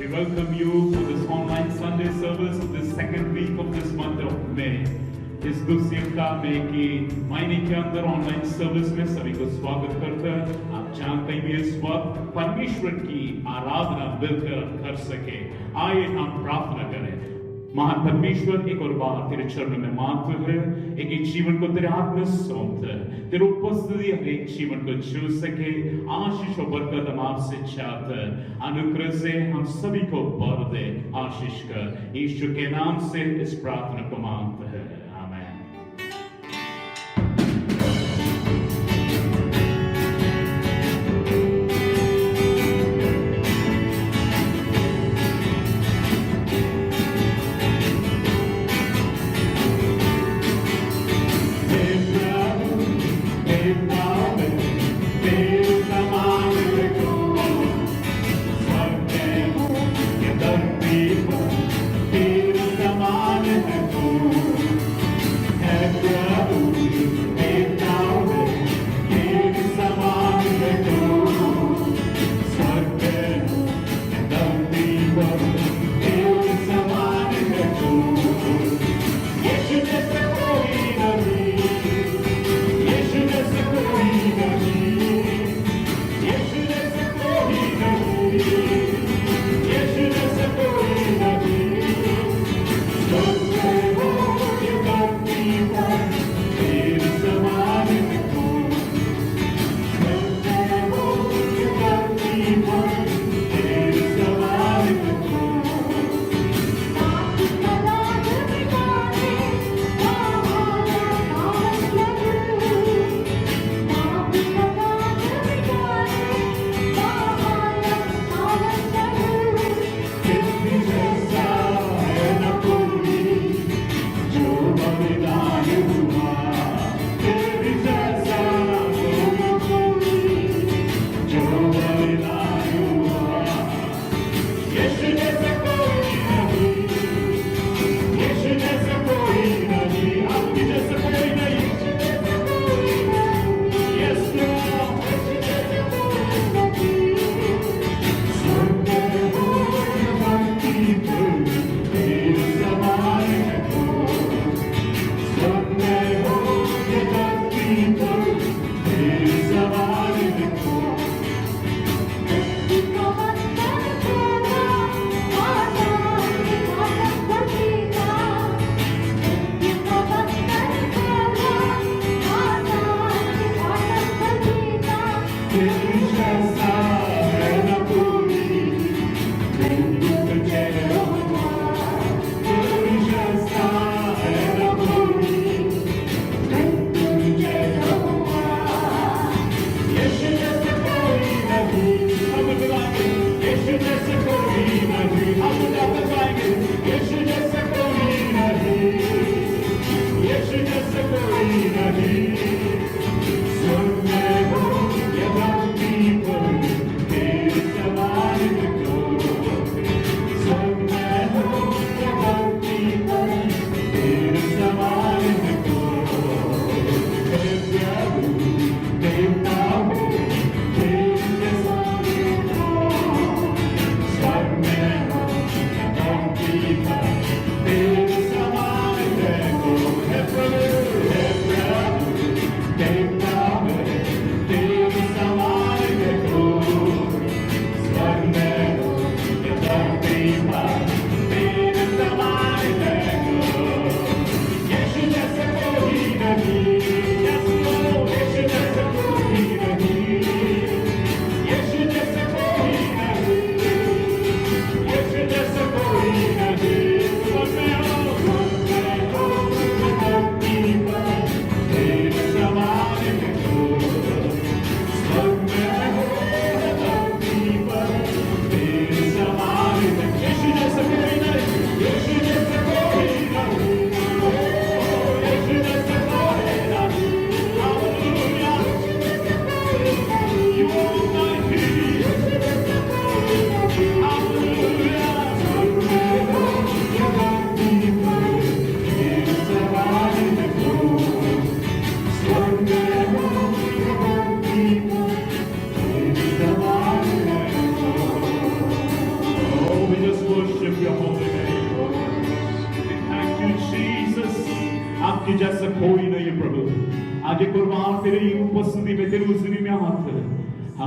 We welcome you to this online Sunday service of the second week of this month of May. इस दूसरे में कि महीने के अंदर ऑनलाइन सर्विस में सभी को स्वागत करते हैं। आप जानते हैं इस वक्त परमेश्वर की आराधना मिलकर कर सके। आइए हम प्रार्थना करें। महान परमेश्वर, एक और बार तेरे चरणों में मानते हैं, एक जीवन को तेरे हाथ में सौंपते हैं। तेरे उपस्थिति हर एक जीवन को छू सके। आशीष और बरकत हम आपसे चाहते हैं। अनुग्रह से हम सभी को भर दे, आशीष कर। यीशु के नाम से इस प्रार्थना को मांगते हैं, आमीन।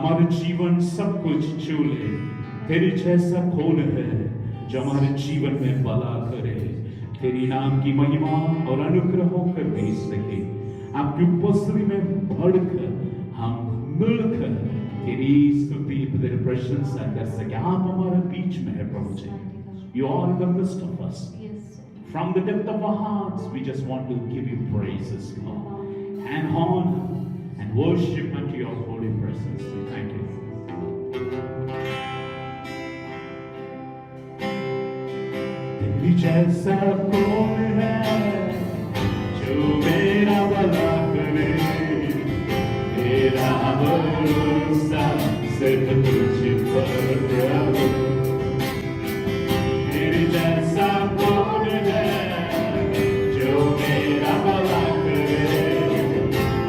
हमारे जीवन सब कुछ छू ले। तेरी जैसा कौन है जो हमारे जीवन में भला करे। तेरी नाम की महिमा और अनुग्रह होकर भेज सके। आपकी उपस्थिति में बढ़कर हम मिलकर तेरी स्तुति तेरी प्रशंसा कर सके। आप हमारे बीच में है प्रभु जी। You are in the midst of us. From the depth of our hearts, we just want to give you praises, Lord, and honor and worship unto your holy presence. We thank you. तेरी जैसा कौन है जो मेरा भला करे। तेरा भरोसा सिर्फ तुझ पर प्रभु। तेरी जैसा कौन है जो मेरा भला करे।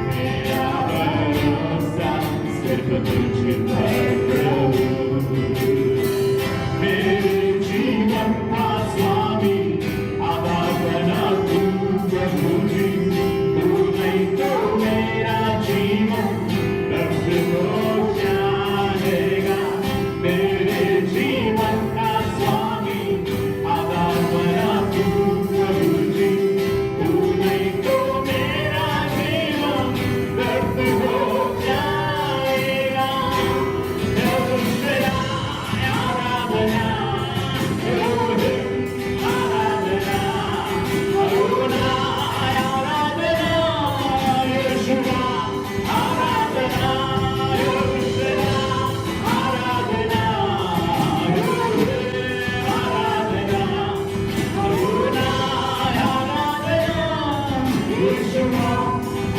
मेरा भरोसा सिर्फ तुझ पर प्रभु। मेरे जीवन का स्वामी आधार बना तू प्रभु जी। तू नहीं तो मेरा जीवन व्यर्थ हो जाएगा। मेरे जीवन का स्वामी आधार बना तू प्रभु जी। तू नहीं तो मेरा जीवन व्यर्थ हो जाएगा।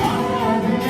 आराधना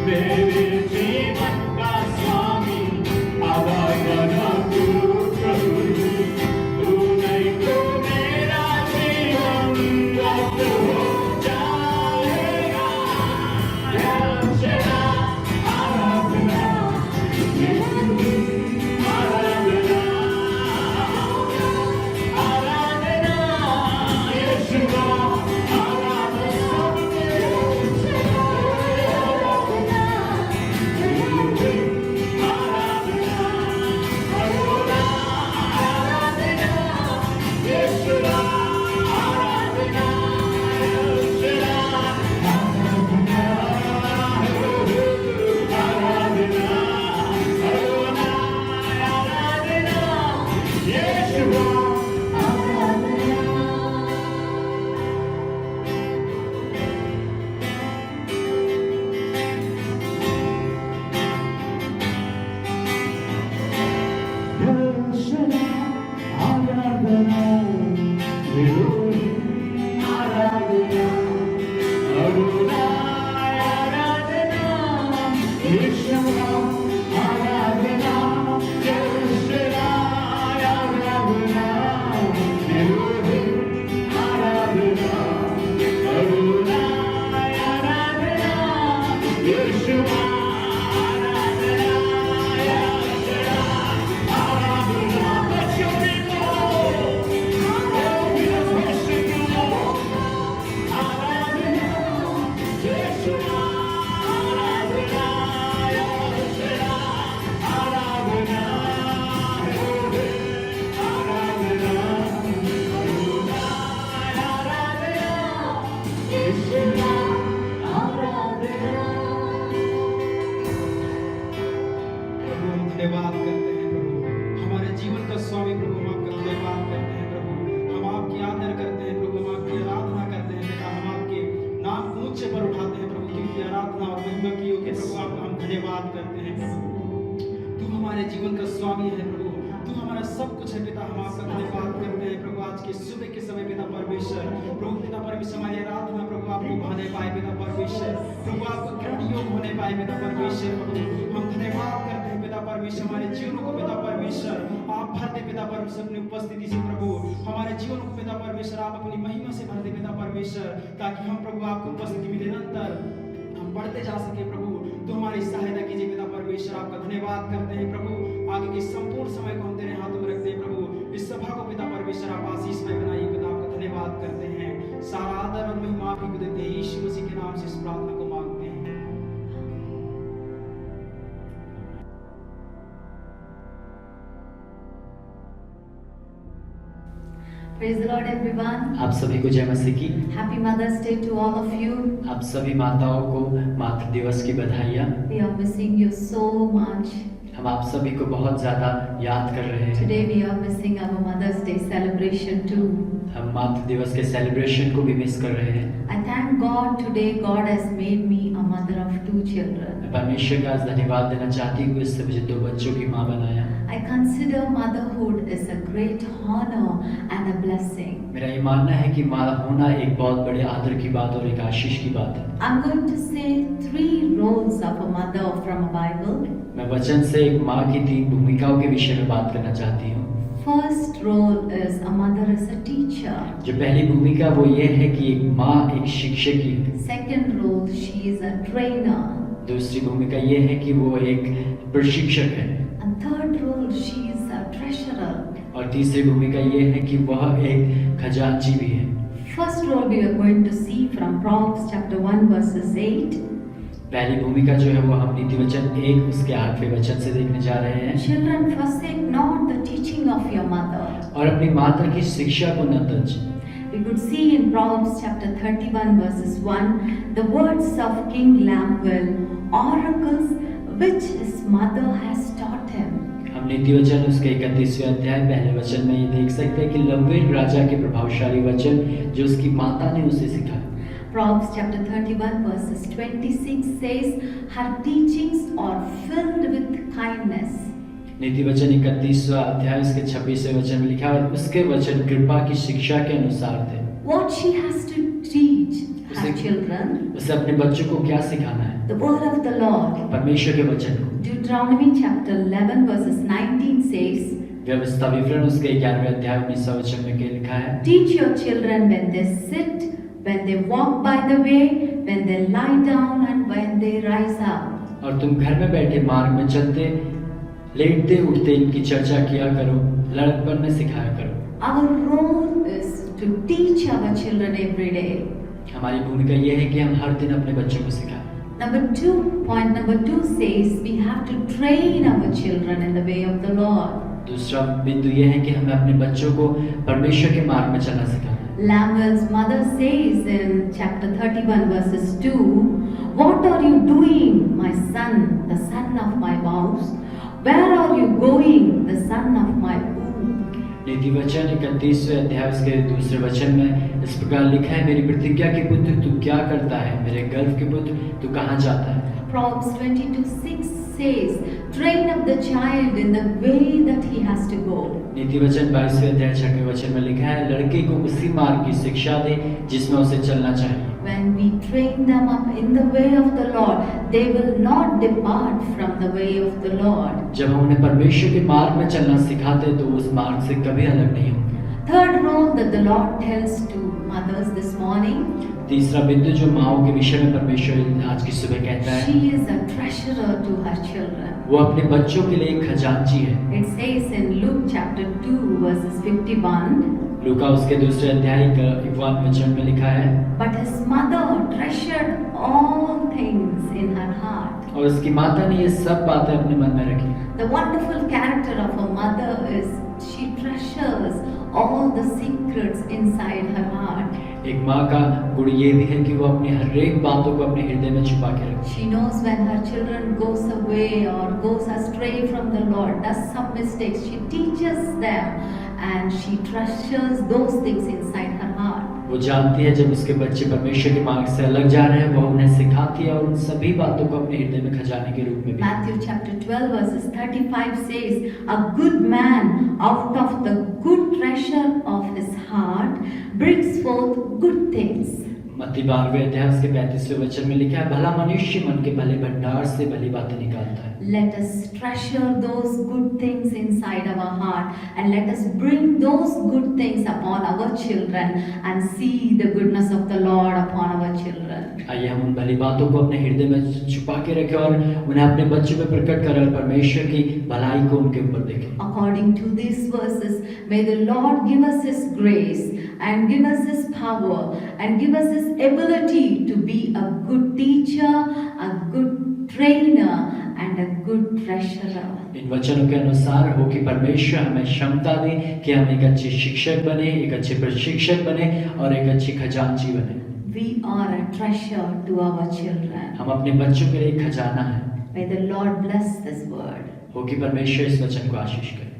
मेरे परमेश्वर। प्रभु पिता परमेश्वर हमारी आराधना प्रभु आपको भाने पाए पिता परमेश्वर, प्रभु आपको ग्रहण योग होने पाए पिता परमेश्वर। प्रभु हम धन्यवाद करते हैं पिता परमेश्वर, हमारे जीवनों को पिता परमेश्वर आप भर दे पिता परमेश्वर अपनी उपस्थिति से प्रभु, हमारे जीवन को पिता परमेश्वर आप अपनी महिमा से भर दे पिता परमेश्वर, ताकि हम प्रभु आपकी उपस्थिति में निरंतर हम बढ़ते जा सके प्रभु। तो हमारी सहायता कीजिए पिता परमेश्वर। आपका धन्यवाद करते हैं प्रभु, आगे के संपूर्ण समय को हम तेरे हाथों में रखते हैं प्रभु। इस सभा को पिता परमेश्वर आप आशीषमय बनाइए पिता, आपका धन्यवाद करते हैं। सारा आदर और महिमा आप ही को देते हैं, यीशु मसीह के नाम से इस प्रार्थना को मांगते हैं। Praise the Lord, everyone. आप सभी को जय मसीह की। Happy Mother's Day to all of you. आप सभी माताओं को मातृ दिवस की बधाइयाँ। We are missing you so much. हम आप सभी को बहुत ज़्यादा याद कर रहे हैं। Today we are missing our Mother's Day celebration too. हम मातृ दिवस के सेलिब्रेशन को भी मिस कर रहे हैं। I thank God today God has made me a mother of 2 children. मैं परमेश्वर का आज धन्यवाद देना चाहती हूँ, इससे मुझे 2 बच्चों की माँ बनाया। I consider motherhood is a great honor and a blessing. मेरा ये मानना है कि माँ होना एक बहुत बड़े आदर की बात और एक आशीष की बात है। I'm going to say 3 roles of a mother from a Bible. मैं वचन से एक माँ की 3 भूमिकाओं के विषय में बात करना चाहती हूँ। First role is a mother is a teacher. जो पहली भूमिका वो ये है कि एक माँ एक शिक्षक की है। Second role, she is a trainer. दूसरी भूमिका ये है कि वो एक प्रशिक्षक है। And third role, she is a treasurer. और तीसरी भूमिका ये है कि वह एक खजांची भी है। First role we are going to see from Proverbs chapter 1 verses 8. पहली भूमिका जो है वो हम नीति वचन 1 उसके 8वें वचन से देखने जा रहे हैं। Children, forsake not the teaching of your mother. और अपनी माता की शिक्षा को न तज। We could see in Proverbs chapter 31 verses 1 the words of King Lemuel, oracles which his mother has taught him. हम नीति वचन उसके 31वें अध्याय पहले वचन में ये देख सकते हैं कि लमूएल राजा के प्रभावशाली वचन जो उसकी माता ने उसे सिखाया। Proverbs chapter 31 verses 26 says, her teachings are filled with kindness. नीति वचन 31वां अध्याय उसके 26वें वचन में लिखा है उसके वचन कृपा की शिक्षा के अनुसार थे। What she has to teach her children, उसे अपने बच्चों को क्या सिखाना है? the word of the Lord. परमेश्वर के वचन को। Deuteronomy chapter 11 verses 19 says, व्यवस्था विवरण उसके 11वें अध्याय 19वां वचन में क्या लिखा है? teach your children when they sit, when they walk by the way, when they lie down and when they rise up. और तुम घर में बैठे मार्ग में चलते लेटते उठते इनकी चर्चा किया करो, लड़कपन में सिखाया करो। Our role is to teach our children every day. हमारी भूमिका यह है कि हम हर दिन अपने बच्चों को सिखाएं। Point number 2 says we have to train our children in the way of the Lord. दूसरा बिंदु यह है कि हमें अपने बच्चों को परमेश्वर के मार्ग में चलना सिखाना है। Lemuel's mother says in chapter 31 verses 2, what are you doing, my son, the son of my vows? Where are you going, the son of my womb? नीति वचन 31वें अध्याय उसके दूसरे वचन में इस प्रकार लिखा है, मेरी प्रतिज्ञा के पुत्र तू क्या करता है, मेरे गर्भ के पुत्र तू कहाँ जाता है। Proverbs 22:6 says, train up the child in the way that he has to go. नीति वचन 22वें अध्याय 6वें वचन में लिखा है, लड़के को उसी मार्ग की शिक्षा दे जिसमें उसे चलना चाहिए। When we train them up in the way of the Lord, they will not depart from the way of the Lord. जब हम उन्हें परमेश्वर के मार्ग में चलना सिखाते तो उस मार्ग से कभी अलग नहीं होंगे। Third role that the Lord tells to mothers this morning, तीसरा बिंदु जो माओं के विषय में परमेश्वर आज की सुबह कहता है, she is a treasurer to her children. वो अपने बच्चों के लिए एक खजांची है। It says in Luke chapter 2 verses 51, लूका उसके दूसरे अध्याय का 51 वचन में लिखा है, but his mother treasured all things in her heart. और उसकी माता ने ये सब बातें अपने मन में रखी। The wonderful character of a mother is she treasures all the secrets inside her heart. एक माँ का गुण ये भी है कि वो अपनी हर एक बातों को अपने हृदय में छुपा के रखे। She knows when her children goes away or goes astray from the Lord, does some mistakes, she teaches them and she treasures those things inside her heart. वो जानती है जब उसके बच्चे परमेश्वर के मार्ग से अलग जा रहे हैं, वो उन्हें सिखाती है और उन सभी बातों को अपने हृदय में खजाने के रूप में भी। Matthew chapter 12 verses 35 says, a good man out of the good treasure of his heart brings forth forth good things. मत्ती 12वें अध्याय उसके 35वें वचन में लिखा है, भला मनुष्य मन के भले भंडार से भली बातें निकालता है। Let us treasure those good things inside our heart and let us bring those good things upon our children and see the goodness of the Lord upon our children. आइए हम उन भली बातों को अपने हृदय में छुपा के रखें और उन्हें अपने बच्चों में प्रकट करें और परमेश्वर की भलाई को उनके ऊपर देखें। According to these verses, may the Lord give us His grace and give us His power and give us His ability to be a good teacher, a good trainer and a good treasurer. इन वचनों के अनुसार हो कि परमेश्वर हमें क्षमता दे कि हम एक अच्छे शिक्षक बने, एक अच्छे प्रशिक्षक बने और एक अच्छी खजांची बने। We are a treasure to our children. हम अपने बच्चों के लिए खजाना है। May the Lord bless this word. हो कि परमेश्वर इस वचन को आशीष करे।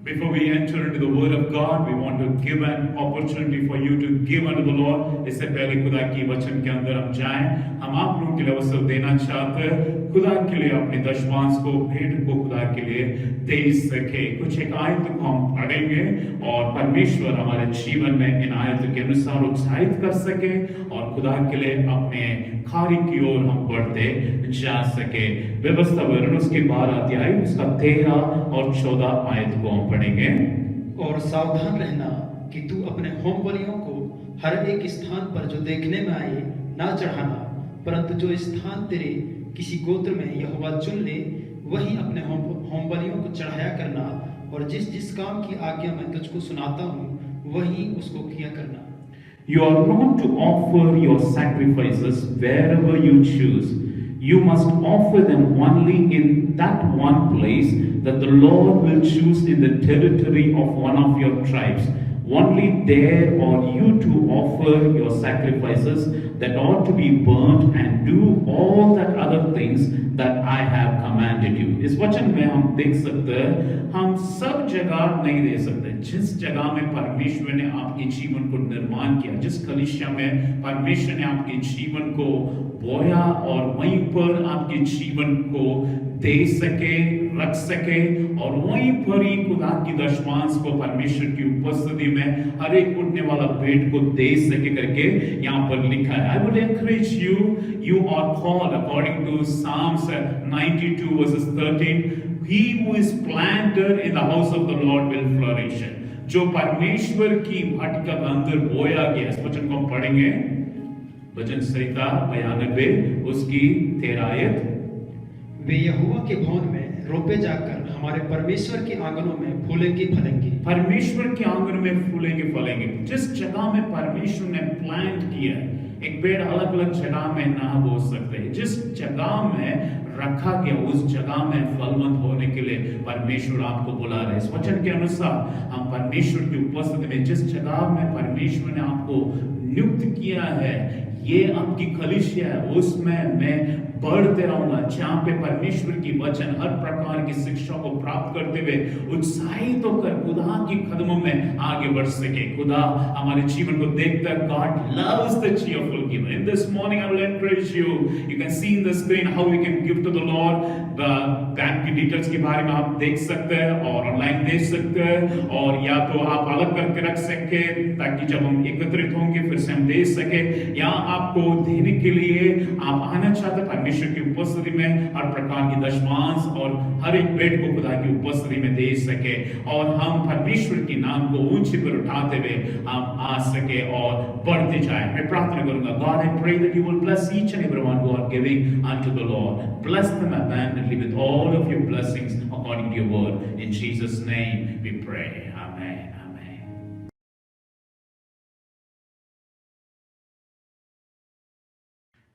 Before we enter into the Word of God, we want to give an opportunity for you to give unto the Lord. इससे पहले खुदा की वचन के अंदर हम जाएं, हम आप लोगों के लिए अवसर देना चाहते हैं खुदा के लिए अपने दशमांश को, भेंट को खुदा के लिए दे सके। कुछ एक आयत को हम पढ़ेंगे और परमेश्वर हमारे जीवन में इन आयत के अनुसार उत्साहित कर सके और खुदा के लिए अपने कार्य की ओर हम बढ़ते जा सके। व्यवस्था वर्णन उसके 12 अध्याय उसका 13 और 14 आयत को हम पढ़ेंगे। और सावधान रहना कि तू अपने होम बलियों को हर एक स्थान पर जो देखने में आए ना चढ़ाना, परंतु जो स्थान तेरे किसी गोत्र में यहोवा चुन ले वही अपने होम बलियों को चढ़ाया करना, और जिस जिस काम की आज्ञा मैं तुझको सुनाता हूँ वही उसको किया करना। You are not to offer your sacrifices wherever you choose. You must offer them only in that one place that the Lord will choose in the territory of one of your tribes. Only there are you to offer your sacrifices that ought to be burnt and do all that other things that I have commanded you. इस वचन में हम देख सकते हैं, हम सब जगह नहीं दे सकते। जिस जगह में परमेश्वर ने आपके जीवन को निर्माण किया, जिस कलीसिया में परमेश्वर ने आपके जीवन को बोया और वहीं पर आपके जीवन को दे सके, रख सके और वहीं पर ही खुदा की दशमांश को परमेश्वर की उपस्थिति में हर एक उठने वाला भेंट को दे सके करके यहाँ पर लिखा है। I would encourage you, you are called according to Psalms 92 verses 13, he who is planted in the house of the Lord will flourish. जो परमेश्वर की भटका के अंदर बोया गया, इस वचन को हम पढ़ेंगे वचन संहिता 92 उसकी 13 आयत। वे यहोवा के भवन में रोपे जाकर हमारे परमेश्वर के आंगनों में फूलेंगे फलेंगे। परमेश्वर के आंगन में फूलेंगे फलेंगे। जिस जगह में परमेश्वर ने प्लांट किया है, एक पेड़ अलग अलग जगह में ना बो सकते हैं, जिस जगह में रखा गया उस जगह में फलवंत होने के लिए परमेश्वर आपको बुला रहे हैं। इस वचन के अनुसार हम परमेश्वर की उपस्थिति में जिस जगह में परमेश्वर ने आपको नियुक्त किया है, ये आपकी कलीसिया है, उसमें मैं बढ़ते रहूंगा, जहां पे परमेश्वर की वचन हर प्रकार की शिक्षा को प्राप्त करते हुए उत्साहित होकर खुदा की कदमों में आगे बढ़ सके। खुदा हमारे जीवन को देखकर God loves the cheerful giver. In this morning I will encourage you. You can see in the screen how you can give to the Lord. Bank की डिटेल्स के बारे में आप देख सकते हैं और ऑनलाइन देख सकते हैं, और या तो आप अलग करके रख सके ताकि जब हम एकत्रित होंगे फिर से हम दे सके, या आपको देने के लिए आप आना चाहते हैं परमेश्वर की उपस्थिति में हर प्रकार की दशमांश और हर एक पेड़ को खुदा की उपस्थिति में दे सके और हम परमेश्वर के नाम को ऊंचे पर उठाते हुए हम आ सके और बढ़ते जाए। मैं प्रार्थना करूंगा, God, I pray that you will bless each and everyone who are giving unto the Lord. Bless them abundantly with all of your blessings according to your word. In Jesus' name we pray. Amen.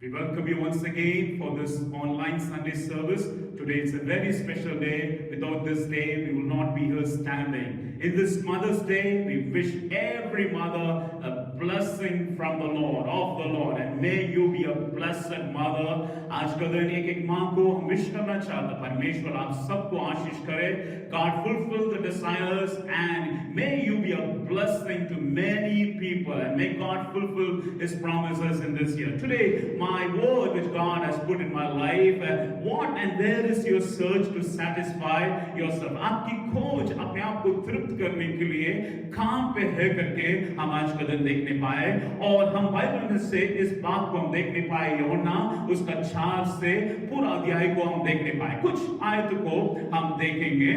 We welcome you once again for this online Sunday service. Today is a very special day. Without this day, we will not be here standing. In this Mother's Day, we wish every mother a blessing from the Lord, of the Lord, and may you be a blessed mother. आज का दिन एक माँ को हम wish करना चाहते, परमेश्वर आप सबको आशीष करे. God fulfill the desires and may you be a blessing to many people, and may God fulfill His promises in this year. Today, my word which God has put in my life, what and where is your search to satisfy yourself? आपकी खोज अपने आप को तृप्त करने के लिए कहां पे है करके हम आज का दिन देखने पाए, और हम बाइबल में से इस बात को हम देखने पाए. यूहन्ना उसका 4 से पूरा अध्याय को हम देखने पाए. कुछ आयत को हम देखेंगे,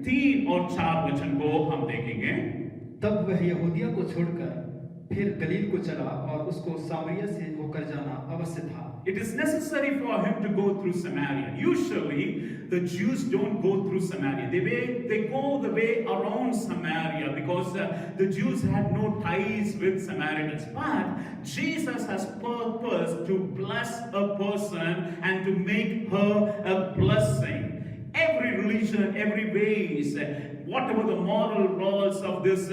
3 और 4 वचन को हम देखेंगे. तब वह यहूदिया को छोड़कर फिर गलील को चला और उसको सामरिया से होकर जाना अवश्य था. It is necessary for him to go through Samaria. Usually, the Jews don't go through Samaria. They go the way around Samaria because the Jews had no ties with Samaritans. But Jesus has purpose to bless a person and to make her a blessing. Every religion, every ways, whatever the moral laws of this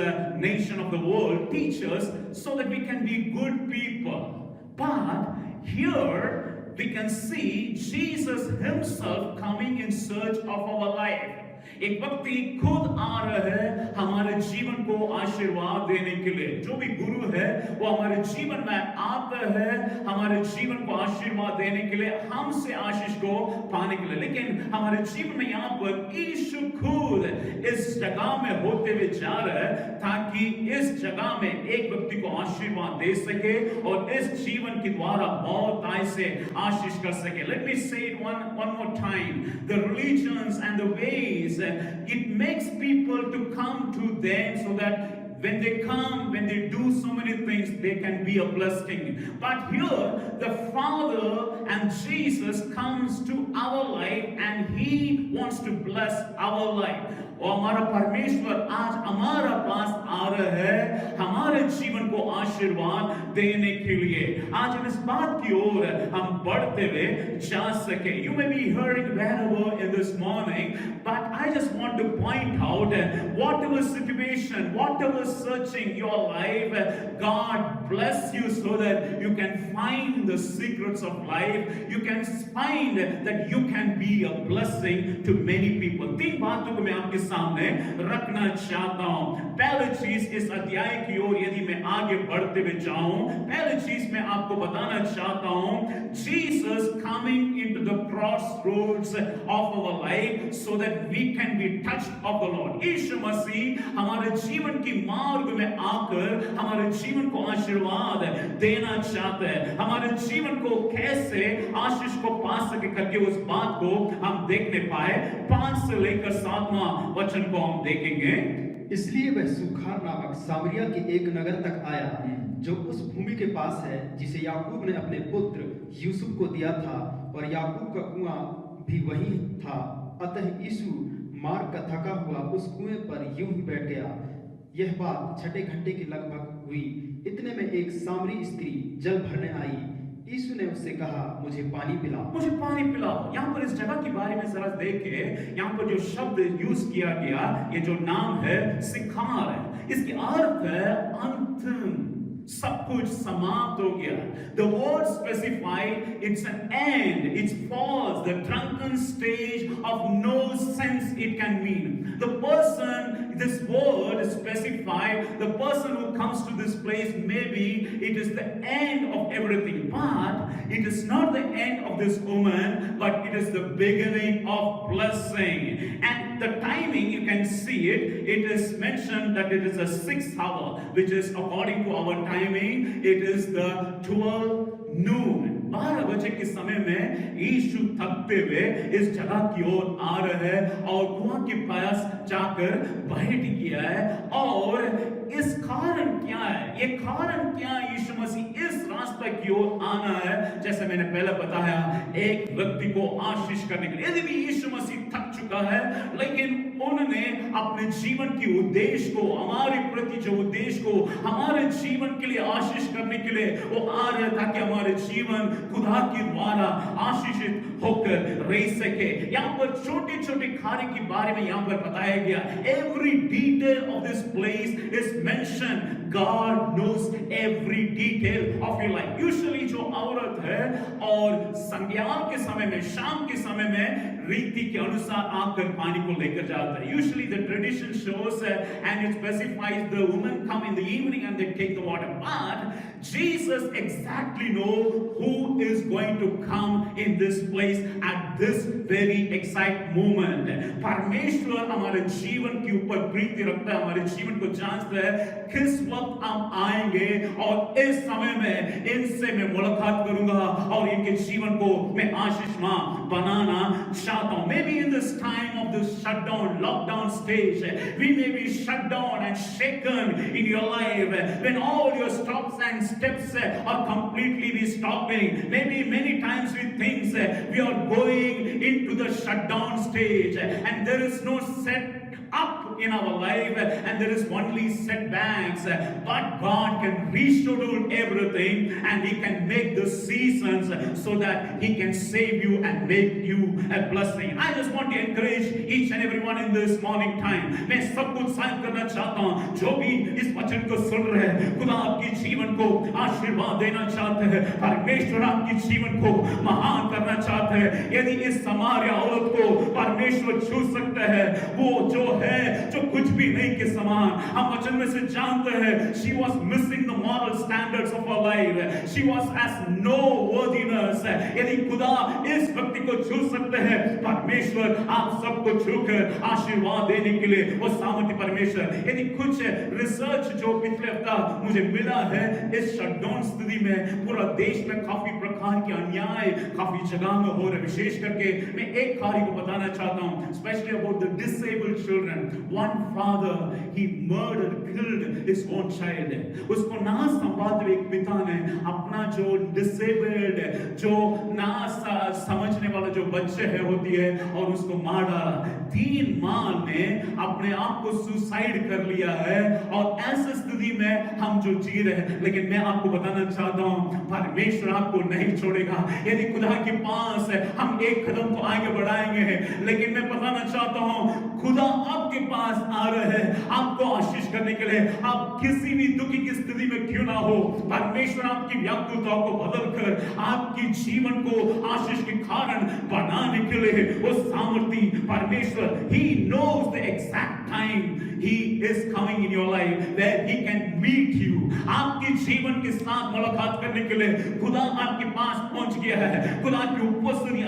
nation of the world teach us so that we can be good people. But here we can see Jesus himself coming in search of our life. एक व्यक्ति खुद आ रहा है हमारे जीवन को आशीर्वाद देने के लिए. जो भी गुरु है वो हमारे जीवन में आता है हमारे जीवन को आशीर्वाद देने के लिए, हमसे आशीष को पाने के लिए. लेकिन हमारे जीवन में यहाँ पर यीशु खुद इस जगह में होते हुए जा रहा है ताकि इस जगह में एक व्यक्ति को आशीर्वाद दे सके और इस जीवन के द्वारा बहुत आय से आशीष कर सके. Let me say it one more time. The religions and the ways, it makes people to come to them so that when they come, when they do so many things, they can be a blessing. But here, the Father and Jesus comes to our life and He wants to bless our life. और हमारा परमेश्वर आज हमारा पास आ रहा है हमारे जीवन को आशीर्वाद देने के लिए. आज हम इस बात की ओर हम बढ़ते हुए जा सके. You may be hearing wherever in this morning, but I just want to point out whatever situation, whatever searching your life, God bless you so that you can find the secrets of life. You can find that you can be a blessing to many people. 3 बातों को मैं आपके सामने रखना चाहता हूं. पहली चीज इस अध्याय की ओर यदि मैं आगे बढ़ते हुए जाऊं, पहली चीज मैं आपको बताना चाहता हूं, Jesus coming into the crossroads of our life so that we can be touched of the Lord. यीशु मसीह हमारे जीवन की मार्ग में आकर हमारे जीवन को आशीर्वाद देना चाहते हैं. हमारे जीवन को कैसे आशीष को पा सके करके उस बात को हम देखने पाए. 5 से लेकर 7वां वचन को हम देखेंगे. इसलिए वह सुखार नामक सामरिया के एक नगर तक आया जो उस भूमि के पास है जिसे याकूब ने अपने पुत्र यूसुफ को दिया था, और याकूब का कुआं भी वही था. अतः यीशु मार्ग का थका हुआ उस कुएं पर यूं ही बैठ गया. यह बात 6 घंटे के लगभग हुई. इतने में एक सामरी स्त्री जल भरने आई. यीशु ने उससे कहा, मुझे पानी पिलाओ. मुझे पानी पिलाओ. यहाँ पर इस जगह के बारे में जरा देखे. यहाँ पर जो शब्द यूज किया गया, ये जो नाम है सिखार है, इसके अर्थ है अंतिम, सब कुछ समाप्त हो गया. The word specified, it's an end, it's false, the drunken stage of no sense it can mean. The person, this word is specified, the person who comes to this place, maybe it is the end of everything, but it is not the end of this woman, but it is the beginning of blessing. And the timing, you can see it, it is mentioned that it is the 6th hour, which is according to our timing, it is the 12 noon. 12 बजे के समय में यीशु थकते हुए इस जगह की ओर आ रहे हैं और कुआं के पास जाकर बैठ गया है. और इस कारण क्या है, ये कारण क्या यीशु मसीह इस रास्ते की ओर आना है, जैसे मैंने पहले बताया, एक व्यक्ति को आशीष करने के लिए. यदि भी यीशु मसीह थक चुका है, लेकिन उन्होंने अपने जीवन के उद्देश्य को, हमारे प्रति जो उद्देश्य को हमारे जीवन के लिए आशीष करने के लिए वो आ रहे ताकि हमारे जीवन खुदा के द्वारा आशीषित होकर रह सके। यहाँ पर छोटे छोटे कार्य के बारे में यहाँ पर बताया गया। Every detail of this place is mention. God knows every detail of your life. Usually जो औरत है और संध्या के समय में, शाम के समय में रीति के अनुसार आकर पानी को लेकर जाता है। Usually the tradition shows and it specifies the women come in the evening and they take the water. But Jesus exactly know who is going to come in this place at this very exact moment. परमेश्वर हमारे जीवन के ऊपर प्रीति रखता है, हमारे जीवन को जांचता है किस वक्त हम आएंगे और इस समय में इनसे मैं मुलाकात करूंगा और इनके जीवन को मैं आशीषमय बनाना चाहता हूं। Maybe in this time of this shutdown, lockdown stage, we may be shut down and shaken in your life when all your stops and steps are completely be stopping. Maybe many times we think we are going into the shutdown stage and there is no set up in our life and there is only setbacks, but God can reschedule everything and He can make the seasons so that He can save you and make you a blessing. I just want to encourage each and everyone in this morning time. मैं सबको उत्साहित करना चाहता हूँ जो भी इस वचन को सुन रहे हैं, खुदा आपके जीवन को आशीर्वाद देना चाहते हैं, परमेश्वर आपके जीवन को महान करना चाहते हैं। यदि इस समार्य औरत को परमेश्वर छू सकता है, वो जो है जो कुछ भी नहीं के समान, हम वचन में से जानते हैं she was missing the moral standards of her life, she was as no worthiness। यदि खुदा इस व्यक्ति को छू सकते हैं, परमेश्वर आप सबको छूकर आशीर्वाद देने के लिए वो सामर्थ्य परमेश्वर। यदि कुछ रिसर्च जो पिछले हफ्ता मुझे मिला है, इस शटडाउन स्थिति में पूरा देश में काफी प्रकार के अन्याय काफी जगह में हो रहे, विशेष करके मैं एक कार्य को बताना चाहता हूं, specially about the disabled children. One father, he murdered, killed his own child। उसको ना संभालते हुए एक पिता ने अपना जो डिसेबल्ड, जो ना समझने वाला जो बच्चे है होती है और उसको मार डाला। 3 माह ने अपने आप को सुसाइड कर लिया है और ऐसी स्थिति में हम जो जी रहे हैं, लेकिन मैं आपको बताना चाहता हूं परमेश्वर आपको नहीं छोड़ेगा। यदि खुदा के पास हम एक कदम तो आगे बढ़ाएंगे, लेकिन मैं बताना चाहता हूं खुदा आपके पास आ रहे हैं आपको आशीष करने के लिए। आप किसी भी दुखी की स्थिति में क्यों ना हो, परमेश्वर आपकी व्याकुलता को बदलकर आपकी जीवन को आशीष के कारण बनाने के लिए वो सामर्थी परमेश्वर, He knows the exact time He is coming in your life where He can meet you। आपके जीवन के साथ मुलाकात करने के लिए खुदा आपके पास पहुंच गया है, खुदा की उपस्थिति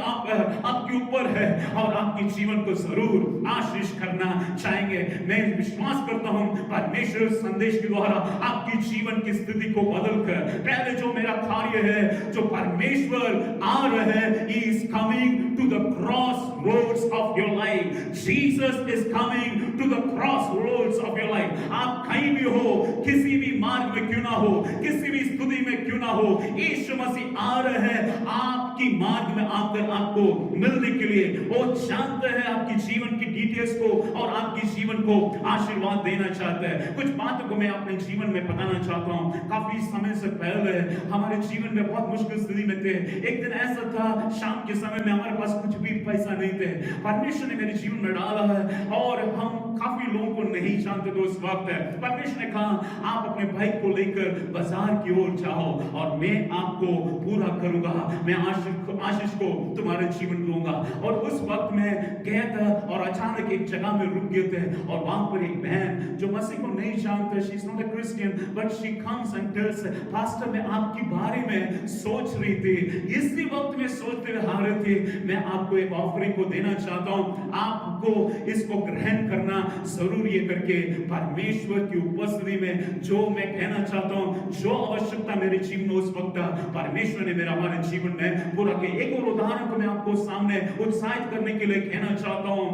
आपके ऊपर है और आपके जीवन को जरूर आशीष करना चाहेंगे। मैं विश्वास करता हूं परमेश्वर संदेश के द्वारा आपकी जीवन की स्थिति को बदलकर, पहले जो मेरा कार्य है, जो परमेश्वर आ रहे हैं, He is coming to the crossroads of your life। Jesus is coming to the crossroads of your life। आप कहीं भी हो, किसी भी मार्ग में क्यों ना हो, किसी भी स्थिति में क्यों ना हो, यीशु मसीह आ रहे हैं आपकी मार्ग में आकर आपको मिलने के लिए। वो जानते हैं आपकी जीवन की डिटेल्स को और आपके जीवन को आशीर्वाद देना चाहते हैं। कुछ बातों को मैं अपने जीवन में बताना चाहता हूं। काफी समय से पहले हमारे जीवन में बहुत मुश्किल स्थिति में थे। एक दिन ऐसा था, शाम के समय में हमारे पास कुछ भी पैसा नहीं थे, परमेश्वर ने मेरे जीवन में डाला है और हम काफी लोगों को नहीं जानते थे उस वक्त। परमेश्वर ने कहा आप अपने भाई को लेकर बाजार की ओर जाओ और मैं आपको पूरा करूंगा, मैं आशीष को तुम्हारे जीवन दूंगा। और उस वक्त मैं गया था और अचानक एक जगह में रुक गए थे और वहां पर एक बहन जो मसीह को नहीं जानते, she is not a Christian but she comes and tells pastor मैं आपके बारे में सोच रही थी, इसी वक्त में सोचते हुए आ रहे थे, मैं आपको एक ऑफरिंग को देना चाहता हूं, आपको इसको ग्रहण करना जरूर ये करके परमेश्वर की उपस्थिति में जो मैं कहना चाहता हूं, जो आवश्यकता मेरे जीवन में उस वक्त परमेश्वर ने मेरा हमारे जीवन में पूरा किया। एक और उदाहरण को मैं आपको सामने उत्साहित करने के लिए कहना चाहता हूं।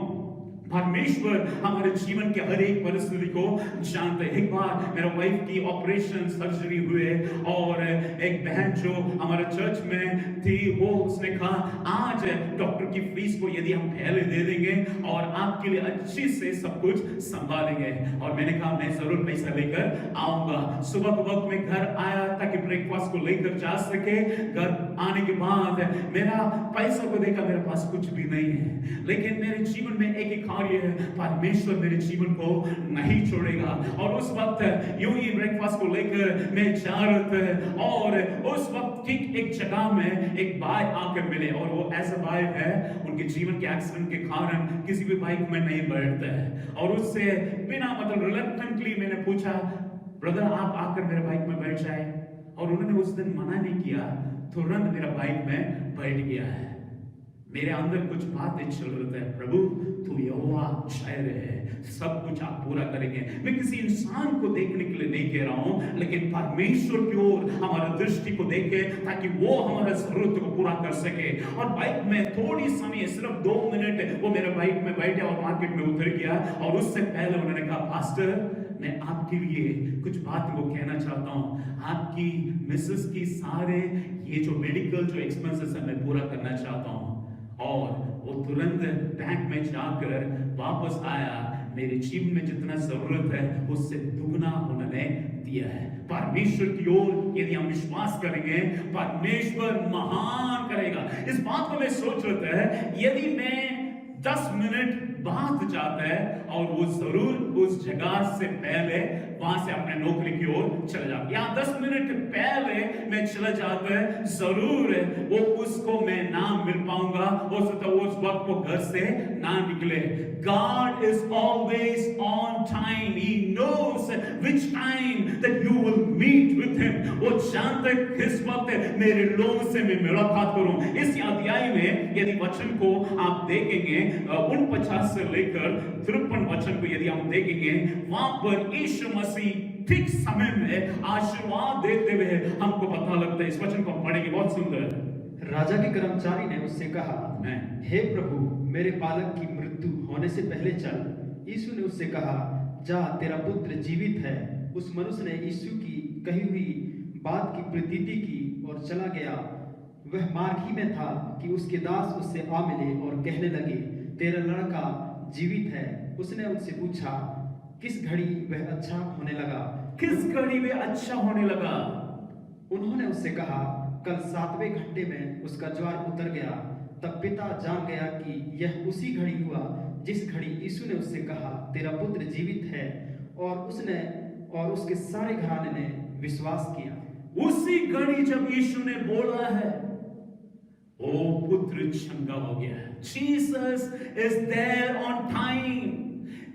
परमेश्वर हमारे जीवन के हर एक परिस्थिति को जानते हैं। एक बार मेरा वाइफ की ऑपरेशन सर्जरी हुए और एक बहन जो हमारे चर्च में थी वो उसने कहा आज डॉक्टर की फीस को यदि हम पहले दे देंगे और आपके लिए अच्छी से सब कुछ संभालेंगे। और मैंने कहा मैं जरूर पैसा लेकर आऊंगा। सुबह के वक्त में घर आया ताकि ब्रेकफास्ट को लेकर जा सके। घर आने के बाद मेरा पैसा को देखा, मेरे पास कुछ भी नहीं है, लेकिन मेरे जीवन में एक ही कार्य है, परमेश्वर मेरे जीवन को नहीं छोड़ेगा। और उस वक्त यूं ही ब्रेकफास्ट को लेकर मैं जा रहा था और उस वक्त ठीक एक जगह में एक भाई आकर मिले और वो ऐसा भाई है उनके जीवन के एक्सीडेंट के कारण किसी भी बाइक में नहीं बैठता है। और उससे बिना मतलब रिलक्टेंटली मैंने पूछा ब्रदर आप आकर मेरे बाइक में बैठ जाए, और उन्होंने उस दिन मना नहीं किया, तुरंत मेरा बाइक में बैठ गया है। मेरे अंदर कुछ बातें चल रही है, प्रभु तू यहोवा शायर है, सब कुछ आप पूरा करेंगे। मैं किसी इंसान को देखने के लिए नहीं कह रहा हूं, लेकिन परमेश्वर की ओर हमारा दृष्टि को देखे ताकि वो हमारा जरूरत को पूरा कर सके। और बाइक में थोड़ी समय सिर्फ 2 मिनट वो मेरे बाइक में बैठे और मार्केट में उतर गया। और उससे पहले उन्होंने कहा पास्टर मैं आपके लिए कुछ बात को कहना चाहता हूं, आपकी मिसेस की सारे ये जो मेडिकल जो एक्सपेंसेस है मैं पूरा करना चाहता हूं। और वो तुरंत बैंक में जाकर वापस आया, मेरे जीवन में जितना जरूरत है उससे दुगना उन्होंने दिया है। परमेश्वर की ओर यदि हम विश्वास करेंगे परमेश्वर महान करेगा। इस बात को मैं सोच रहा था यदि मैं 10 मिनट बाद जाता है और वो जरूर उस जगह से पहले वहां से अपने नौकरी की ओर चला जाता, या 10 मिनट पहले मैं चला जाता है, जरूर वो उसको मैं ना मिल पाऊंगा, हो सकता है उस वक्त वो घर से ना निकले। God is always on time. He knows which time that you will meet with him. वो जानता है किस वक्त मेरे लोगों से मैं मुलाकात करूं। इस अध्याय में यदि वचन को आप देखेंगे 49 से लेकर 53 वचन को यदि हम देखेंगे, वहां पर यीशु मसीह ठीक समय में आशीर्वाद देते हुए हमको पता लगता है। इस वचन को हम पढ़ेंगे, बहुत सुंदर। राजा के कर्मचारी ने उससे कहा हे प्रभु मेरे बालक की मृत्यु होने से पहले चल। यीशु ने उससे कहा जा तेरा पुत्र जीवित है। उस मनुष्य ने यीशु की कही हुई बात की प्रतीति की और चला गया। वह मार्ग ही में था कि उसके दास उससे आ मिले और कहने लगे तेरा लड़का जीवित है। उसने उनसे पूछा किस घड़ी वह अच्छा होने लगा? किस घड़ी वह अच्छा होने लगा? उन्होंने उससे कहा कल 7वें घंटे में उसका ज्वर उतर गया। तब पिता जान गया कि यह उसी घड़ी हुआ जिस घड़ी यीशु ने उससे कहा तेरा पुत्र जीवित है, और उसने और उसके सारे घराने ने विश्वास किया। उसी घड़ी जब यीशु ने बोला है ओ पुत्र चंगा हो गया है। Jesus is there on time.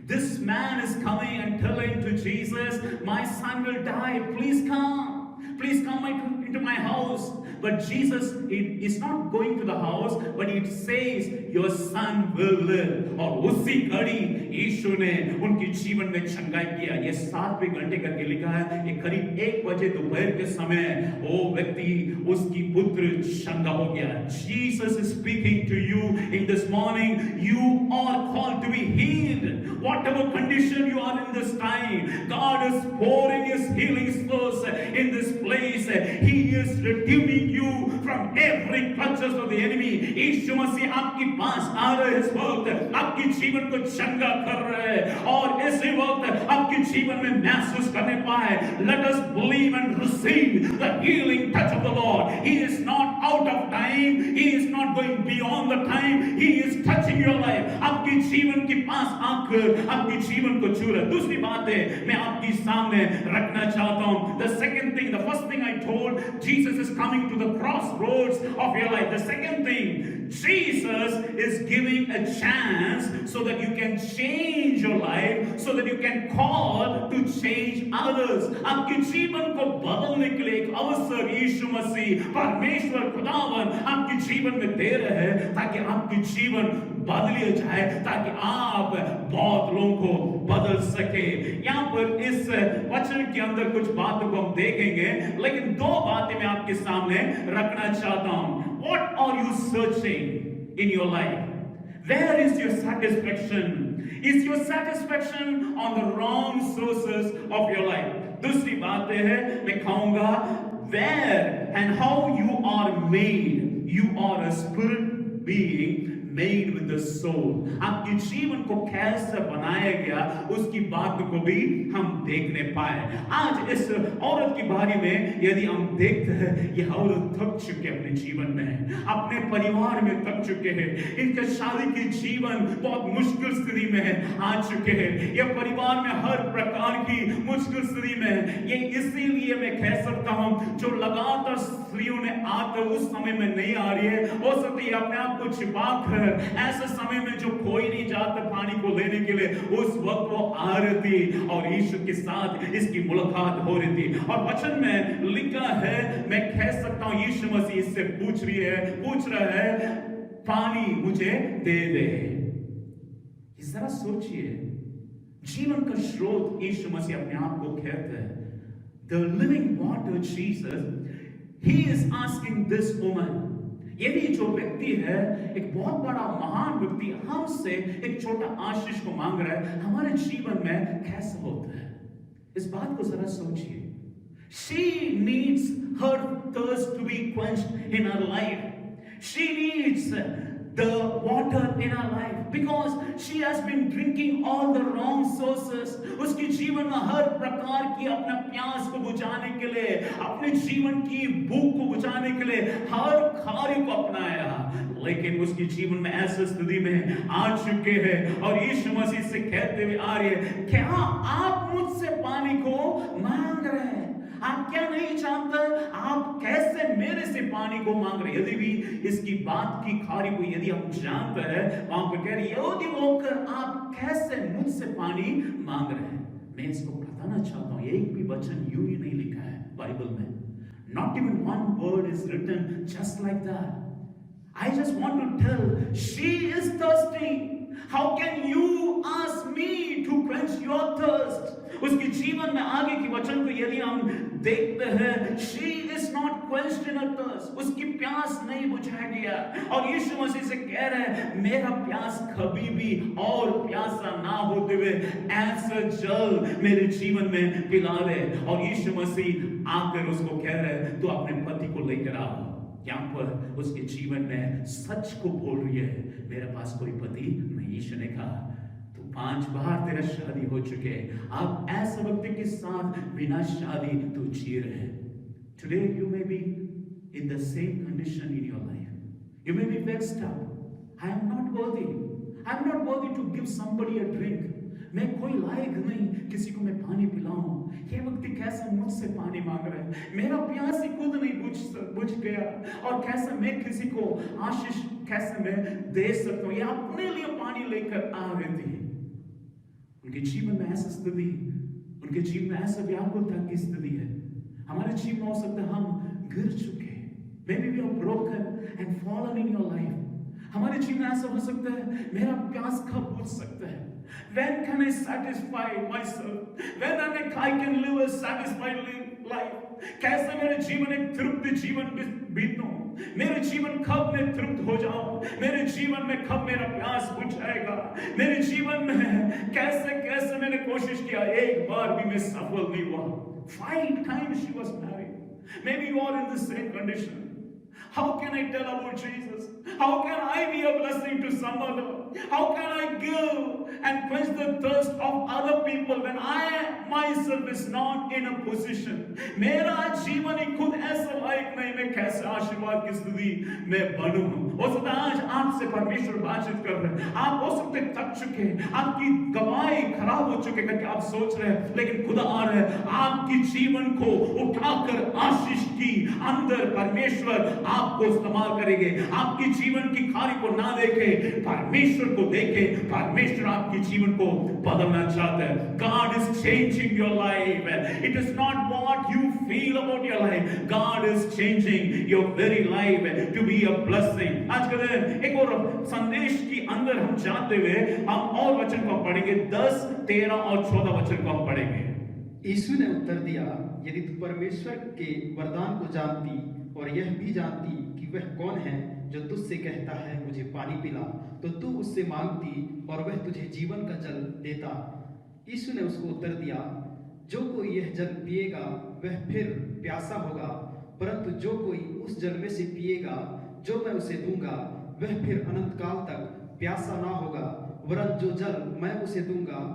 This man is coming and telling to Jesus, my son will die, please come into my house. But Jesus is not going to the house, but it says your son will live. और उसी घड़ी यीशु ने उनके जीवन में चंगाई किया। ये 7वें घंटे करके लिखा है। ये करीब 1 बजे दोपहर के समय वो व्यक्ति उसकी पुत्र चंगा हो गया। Jesus is speaking to you in this morning. You are called to be healed. Whatever condition you are in this time, God is pouring His healing force in this place. He is redeeming you from every clutches of the enemy. यीशु मसीह आपके पास आ रहे हैं इस वक्त, आपके जीवन को चंगा कर रहे हैं और इसी वक्त आपके जीवन में महसूस करने पाए। Let us believe and receive the healing touch of the Lord. He is not out of time. He is not going beyond the time. He is touching your life. आपके जीवन के पास आकर आपके जीवन को छू रहे। दूसरी बात है मैं आपके सामने रखना चाहता हूं। The second thing, the first thing I told, Jesus is coming to the crossroads of your life. The second thing, Jesus is giving a chance so that you can change your life, so that you can call to change others. आपके जीवन को बदलने के लिए एक अवसर यीशु मसीह परमेश्वर खुदावन आपके जीवन में दे रहे हैं ताकि आपके जीवन बदल जाए, ताकि आप बहुत लोगों को बदल सके। यहाँ पर इस वचन के अंदर कुछ बातों को हम देखेंगे, लेकिन 2 बातें मैं आपके सामने रखना चाहता हूं। What are you searching in your life? Where is your satisfaction? Is your satisfaction on the wrong sources of your life? दूसरी बात है, मैं कहूंगा, where and how you are made. You are a spirit being made with the soul. आपके जीवन को कैसे बनाया गया उसकी बात को भी हम देखने पाए। आज इस औरत की बारे में यदि हम देखते हैं, यह औरत थक चुके अपने जीवन में, अपने परिवार में थक चुके हैं, इनके शादी की जीवन बहुत मुश्किल स्थिति में आ चुके हैं, यह परिवार में हर प्रकार की मुश्किल स्थिति में। ये इसीलिए मैं कह सकता हूं, जो लगातार स्त्रियों ने आकर उस समय में नहीं आ रही है, हो सकता है अपने आप को छिपा कर ऐसे समय में जो कोई नहीं जाता पानी को लेने के लिए, उस वक्त वो आ रही थी और यीशु के साथ इसकी मुलाकात हो रही थी। और वचन में लिखा है, मैं कह सकता हूं, यीशु मसीह इससे पूछ रहा है, पानी मुझे दे दे। जरा सोचिए, जीवन का स्रोत यीशु मसीह अपने आप को कहते हैं, the living water Jesus, he is asking this woman। यदि जो व्यक्ति है, एक बहुत बड़ा महान व्यक्ति हमसे एक छोटा आशीष को मांग रहा है, हमारे जीवन में कैसा होता है? इस बात को जरा सोचिए। She needs her thirst to be quenched in her life. She needs the water in her life because she has been drinking all the wrong sources. उसके जीवन में हर प्रकार की अपना प्यास को बुझाने के लिए, अपने जीवन की भूख को बुझाने के लिए हर कार्य को अपनाया, लेकिन उसके जीवन में ऐसी स्थिति में आ चुके हैं और यीशु मसीह से कहते हुए आ रहे हैं, क्या आप मुझसे पानी को मांग रहे हैं? आप क्या नहीं जानते? आप कैसे मेरे से पानी को मांग रहे? यदि भी इसकी बात की खारी को यदि हम जानते हैं, वहां पर कह रहे, यहूदी होकर आप कैसे मुझसे पानी मांग रहे हैं? मैं इसको बताना चाहता हूं, एक भी वचन यूं ही नहीं लिखा है बाइबल में। Not even one word is written just like that. I just want to tell, she is thirsty. How can you ask me to quench your thirst? उसके जीवन में आगे की वचन को यदि हम देखते हैं, she is not quenched in her thirst, उसकी प्यास नहीं बुझाया गया। और यीशु मसीह से कह रहे हैं, मेरा प्यास कभी भी और प्यासा ना होते हुए ऐसा जल मेरे जीवन में पिला दे। और यीशु मसीह आकर उसको कह रहे हैं, तू अपने पति को लेकर आओ। यहाँ पर उसके जीवन में सच को बोल रही है, मेरे पास कोई पति नहीं। यीशु ने कहा, तू 5 बार तेरा शादी हो चुके, अब ऐसे व्यक्ति के साथ बिना शादी तू जी रहे। Today you may be in the same condition in your life. You may be vexed up. I am not worthy. I am not worthy to give somebody a drink. मैं कोई लायक नहीं किसी को मैं पानी पिलाऊं। ये व्यक्ति कैसे मुझसे पानी मांग रहा है? मेरा प्यास ही खुद नहीं बुझ गया, और कैसे मैं किसी को आशीष कैसे मैं दे सकता हूं? ये अपने लिए पानी लेकर आ रहे थे। उनके जीवन में ऐसा स्थिति, उनके जीवन में ऐसा व्याकुलता की स्थिति है। हमारे जीवन में हो सकता है हम गिर चुके, maybe we are broken and fallen in your life। हमारे जीवन में ऐसा हो सकता है, मेरा प्यास कब बुझ सकता है? When can I satisfy myself? When I can live a satisfied life? कैसे मेरे जीवन एक तृप्त जीवन बीतूं? मेरे जीवन कब मैं तृप्त हो जाऊं? मेरे जीवन में कब मेरा प्यास बुझ जाएगा? मेरे जीवन में कैसे कैसे मैंने कोशिश किया, एक बार भी मैं सफल नहीं हुआ। 5 times she was married. Maybe you are in the same condition. How can I tell about Jesus? How can I be a blessing to some other? How can I give and quench the thirst of other people when I myself is not in a position? मेरा जीवन ही खुद ऐसा लायक नहीं, मैं कैसे आशीर्वाद की स्थिति में बनूं? हो सकता है आज आपसे परमेश्वर बातचीत कर रहे हैं, आप हो सकते थक चुके, आपकी गवाही खराब हो चुके करके आप सोच रहे हैं, लेकिन खुदा आ रहे हैं आपकी जीवन को उठाकर आशीष की अंदर परमेश्वर आपको इस्तेमाल करेंगे। आपकी जीवन की खारी को ना देखे, परमेश्वर को देखे। परमेश्वर आपके जीवन को बदलना चाहता है। God is changing your life. It is not what you feel about your life. God is changing your very life to be a blessing. आज के दिन एक और संदेश की अंदर हम जाते हुए हम और वचन को पढ़ेंगे, 10, 13 और 14 वचन को हम पढ़ेंगे। यीशु ने उत्तर दिया, यदि तू परमेश्वर के वरदान को जानती और यह भी जानती कि वह कौन है जो तुझसे कहता है मुझे पानी पिला, तो तू उससे मांगती और वह तुझे जीवन का जल देता। यीशु ने उसको उत्तर दिया, जो कोई यह जल पिएगा वह फिर प्यासा होगा, परंतु जो कोई उस जल में से पिएगा जो मैं उसे दूंगा वह फिर अनंत काल तक प्यासा ना होगा, वरन जो जल मैं उसे दूंगा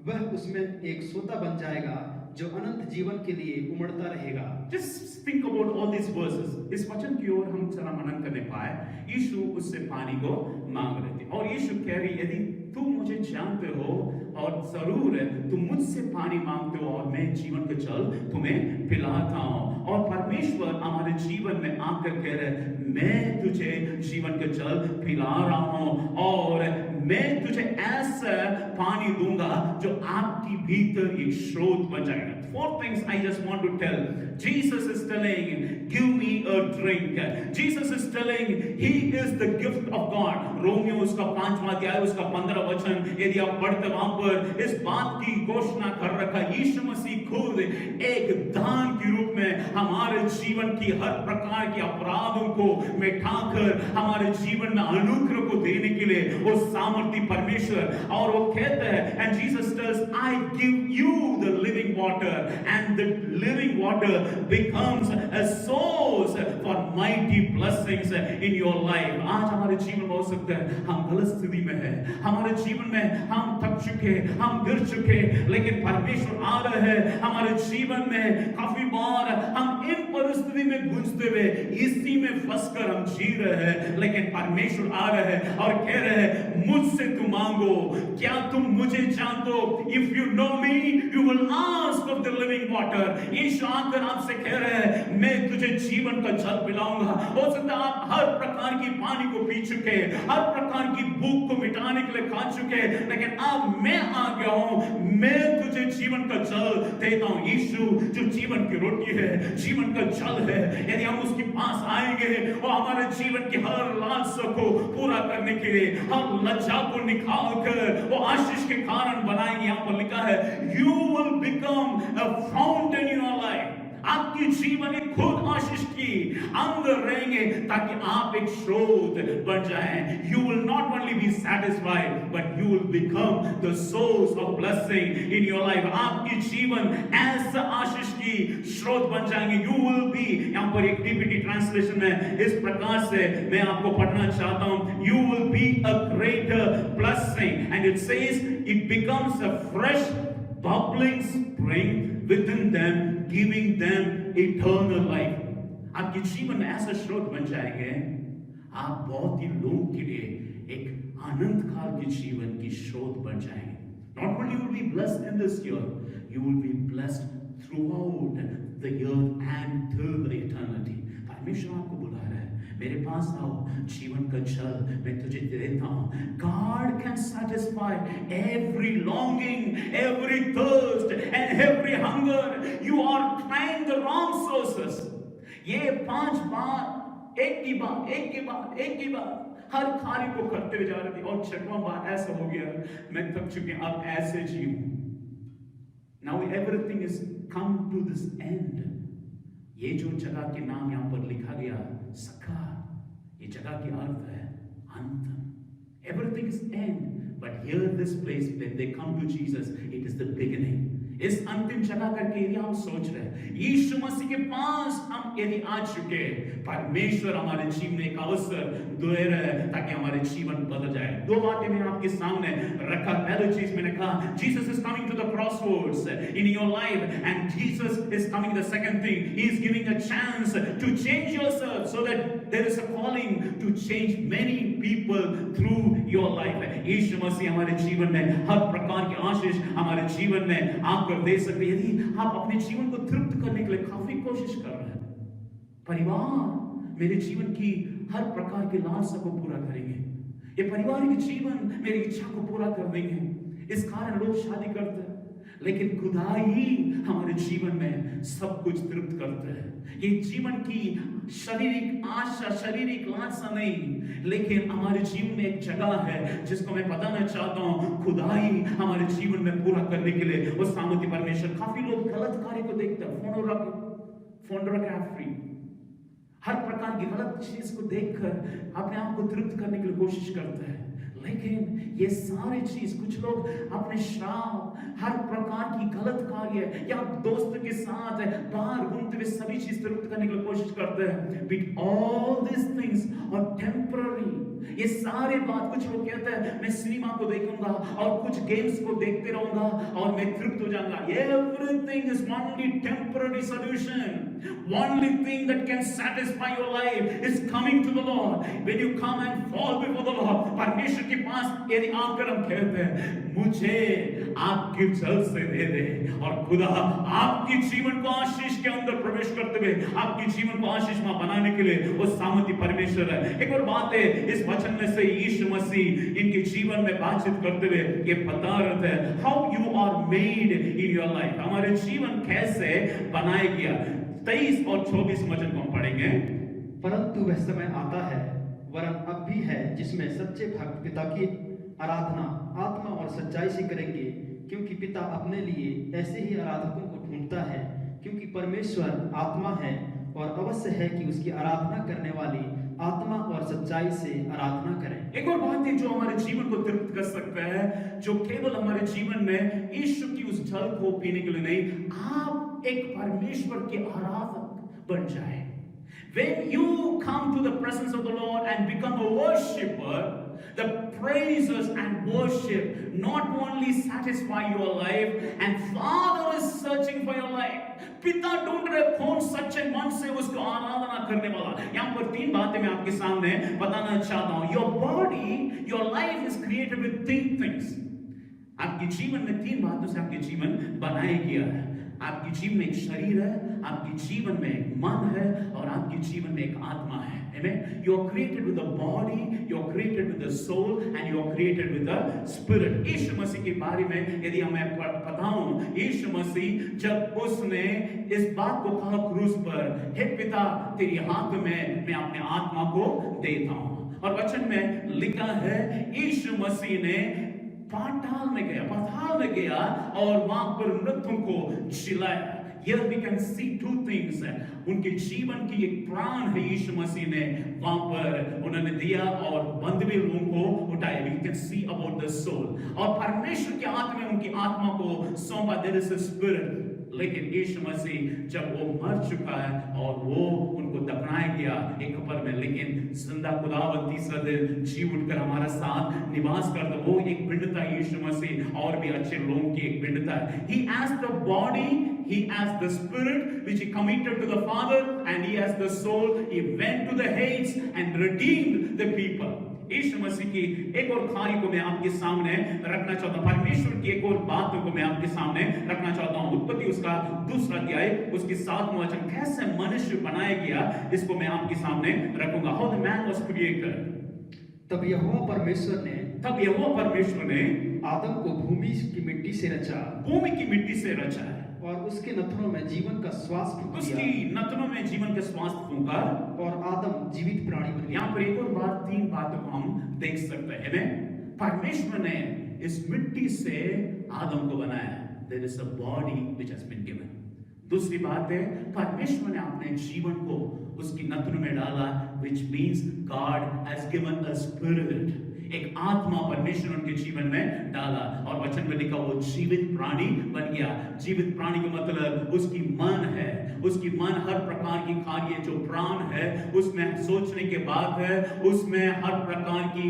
वह उसमें एक सोता बन जाएगा जो अनंत जीवन के लिए उमड़ता रहेगा। Just think about all these verses. इस वचन की ओर हम जरा मनन करने पाए। यीशु उससे पानी को मांग रहे थे और यीशु कह रही, यदि तुम मुझे जानते हो और जरूर तुम मुझसे पानी मांगते हो और मैं जीवन का जल तुम्हें पिलाता हूं। और परमेश्वर हमारे जीवन में आकर कह रहे, मैं तुझे जीवन का जल पिला रहा हूं और मैं तुझे ऐसा पानी दूंगा जो आपकी भीतर एक स्रोत बन जाएगा। Four things I just want to tell. Jesus is telling, give me a drink. Jesus is telling, he is the gift of God. Romeo उसका 5वां अध्याय उसका 15 वचन यदि आप पढ़ते वहां पर इस बात की घोषणा कर रखा, यीशु मसीह खुद एक दान के रूप में हमारे जीवन की हर प्रकार के अपराधों को मिटाकर हमारे जीवन में अनुग्रह को देने के लिए वो सामर्थी परमेश्वर। और वो कहते हैं, and Jesus tells, I give you the living water and the living water becomes a source for mighty blessings in your life. आज हमारे जीवन में हो सकता है हम गलत स्थिति में हैं, हमारे जीवन में हम थक चुके, हम गिर चुके, लेकिन परमेश्वर आ रहे हैं हमारे जीवन में। काफी बार हम इन परिस्थिति में गूंजते हुए इसी में फंसकर हम जी रहे हैं, लेकिन परमेश्वर आ रहे हैं और कह रहे हैं, मुझसे तुम मांगो। क्या तुम मुझे जानते हो? If you know me, you will ask of the living water. यीशु आकर आपसे कह रहे हैं, मैं तुझे जीवन का जल पिलाऊंगा। हो सकता है आप हर प्रकार की पानी को पी चुके, हर प्रकार की भूख को मिटाने के लिए खा चुके, लेकिन अब मैं आ गया हूं, मैं तुझे जीवन का जल देता हूं। यीशु जो जीवन की रोटी है, जीवन का जल है, यदि हम उसके पास आएंगे और हमारे जीवन की हर लालसा को पूरा करने के लिए हम लज्जा को निकाल कर वो आशीष के कारण बनाएंगे। यहाँ पर लिखा है, you will become a fountain in your life. आपकी जीवन एक खुद आशीष की अंदर रहेंगे ताकि आप एक स्रोत बन जाएं। You will not only be satisfied, but you will become the source of blessing in your life. आपकी जीवन ऐसा आशीष की स्रोत बन जाएंगे। You will be, यहाँ पर एक DPT ट्रांसलेशन में इस प्रकार से मैं आपको पढ़ना चाहता हूँ, You will be a greater blessing, and it says it becomes a fresh bubbling spring within them, giving them eternal life. आपके जीवन में ऐसा स्रोत बन जाएंगे, आप बहुत ही लोगों के लिए एक अनंत काल के जीवन की स्रोत बन जाएंगे। Not only you will be blessed in this year, you will be blessed throughout the year and till the eternity. परमेश्वर आपको बुला रहा है, मेरे पास आओ, जीवन का जल मैं तुझे दे देता हूं। God can satisfy every longing, every thirst and every hunger. You are trying the wrong sources. ये 5 बार एक की बार हर कार्य को करते हुए जा रहे थे और 6वां बार ऐसा हो गया, मैं थक चुकी हूं, अब ऐसे जीऊं। Now everything is come to this end. ये जो जगह के नाम यहाँ पर लिखा गया सखा, ये जगह की अर्थ है अंत। Everything is end, but here this place when they come to Jesus, it is the beginning. इस अंतिम जगह करके यदि हम सोच रहे हैं, यीशु मसीह के पास हम यदि आ चुके, परमेश्वर हमारे जीवन में एक अवसर दे रहे हैं ताकि हमारे जीवन बदल जाए। 2 बातें मैंने आपके सामने रखा। पहली चीज मैंने कहा, Jesus is coming to the crossroads in your life, and Jesus is coming. The second thing, He is giving a chance to change yourself so that there is a calling to change many people through your life. यीशु मसीह हमारे जीवन में हर प्रकार की आशीष हमारे जीवन में आकर दे सकते। यदि आप अपने जीवन को तृप्त करने के लिए काफी कोशिश कर रहे हैं, परिवार मेरे जीवन की हर प्रकार की लालसा को पूरा करेंगे, ये पारिवारिक जीवन मेरी इच्छा को पूरा कर देंगे, इस कारण लोग शादी करते हैं, लेकिन खुदा ही हमारे जीवन में सब कुछ तृप्त करते हैं। ये जीवन की शारीरिक आशा, शारीरिक लालसा नहीं, लेकिन हमारे जीवन में एक जगह है जिसको मैं बताना चाहता हूँ, खुदा ही हमारे जीवन में पूरा करने के लिए वो सामर्थ्य परमेश्वर। काफी लोग गलत कार्य को देखते हैं, फोन रख फ्री, हर प्रकार की गलत चीज को देखकर अपने आप को तृप्त करने की कोशिश करते हैं। लेकिन ये सारी चीज, कुछ लोग अपने श्राप, हर प्रकार की गलत कार्य या दोस्त के साथ बाहर घूमते हुए सभी चीज तृप्त करने की कोशिश करते हैं। But all these things are temporary. ये सारे बात, कुछ लोग कहते हैं मैं सिनेमा को देखूंगा और कुछ गेम्स को देखते रहूंगा और मैं तृप्त हो जाऊंगा। Everything is only temporary solution. Only thing that can satisfy your life is coming to the Lord. When you come and fall before the Lord, परमेश्वर के पास यदि आकर हम कहते हैं मुझे आपके जल से दे दे, और खुदा आपके जीवन को आशीष के अंदर प्रवेश करते हुए आपके जीवन को आशीषमय बनाने के लिए वो सामर्थ्य परमेश्वर है। एक और बात है, इस वचन में से यीशु मसीह इनके जीवन में बातचीत करते हुए ये बता रहे थे how you are made in your life, हमारे जीवन कैसे बनाया गया। 23 और 24 वचन को हम पढ़ेंगे। परंतु वह समय आता है, वरन अब भी है, जिसमें सच्चे भक्त पिता की आराधना आत्मा और सच्चाई से करेंगे, क्योंकि पिता अपने लिए ऐसे ही आराधकों को ढूंढता है। क्योंकि परमेश्वर आत्मा है और अवश्य है कि उसकी आराधना करने वाली आत्मा और सच्चाई से आराधना करें। एक और बात है जो हमारे जीवन को तृप्त कर सकता है, जो केवल हमारे जीवन में यीशु की उस जल को पीने के लिए नहीं, आप एक परमेश्वर के आराधक बन जाए। When you come to the presence of the Lord and become a worshipper, the praises and worship not only satisfy your life, and Father is searching for your life. पिता ढूंढ रहे कौन सच्चे मन से उसको आराधना करने वाला। यहाँ पर 3 बातें मैं आपके सामने बताना चाहता हूँ। Your body, your life is created with 3 things. आपके जीवन में 3 बातों से आपके जीवन बनाया गया है। आपके जीवन में एक शरीर है, आपके जीवन में एक मन है, और आपके जीवन में एक आत्मा है। Amen? You are created with a body, you are created with a soul, and you are created with a spirit. यीशु मसीह के बारे में यदि हमें बताऊं, यीशु मसीह जब उसने इस बात को कहा क्रूस पर, हे पिता तेरी हाथ में मैं अपने आत्मा को देता हूं, और वचन में लिखा है यीशु मसीह ने पाताल में गया और वहां पर मृतकों को जिलाया। Here we can see 2 things. उनके जीवन की एक प्राण है यीशु मसीह ने वहां पर उन्होंने दिया, और बंद भी लोगों को उठाया। We can see about the soul. और परमेश्वर के हाथ में उनकी आत्मा को सौंपा। There is a spirit. लेकिन यीशु मसीह जब वो मर चुका है और वो उनको दफनाया गया एक कब्र में, लेकिन जिंदा खुदावंद तीसरा दिन जी उठकर हमारा साथ निवास करता, वो एक पिंडता यीशु मसीह और भी अच्छे लोगों की एक पिंडता है। He has the body, he has the spirit which he committed to the Father, and he has the soul. He went to the Hades and redeemed the people. यीशु मसीह की एक और कार्य को मैं आपके सामने रखना चाहता हूं। परमेश्वर की एक और बात को मैं आपके सामने रखना चाहता हूं। उत्पत्ति उसका 2 अध्याय उसके 7वां वचन, कैसे मनुष्य बनाया गया, इसको मैं आपके सामने रखूंगा। How the man was created. तब यहोवा परमेश्वर ने आदम को भूमि की मिट्टी से रचा और उसके नथनों में जीवन का श्वास फूंका, और आदम जीवित प्राणी बन गया। यहाँ पर एक और बात, 3 बातों को हम देख सकते हैं। परमेश्वर ने इस मिट्टी से आदम को बनाया। There is a body which has been given. दूसरी बात है, परमेश्वर ने अपने जीवन को उसकी नथनों में डाला, which means God has given a spirit. एक आत्मा परमेश्वर उनके जीवन में डाला, और वचन में लिखा वो जीवित प्राणी बन गया। जीवित प्राणी का मतलब उसकी मन है, उसकी मन हर प्रकार की कार्य जो प्राण है उसमें सोचने के बाद है, उसमें हर प्रकार की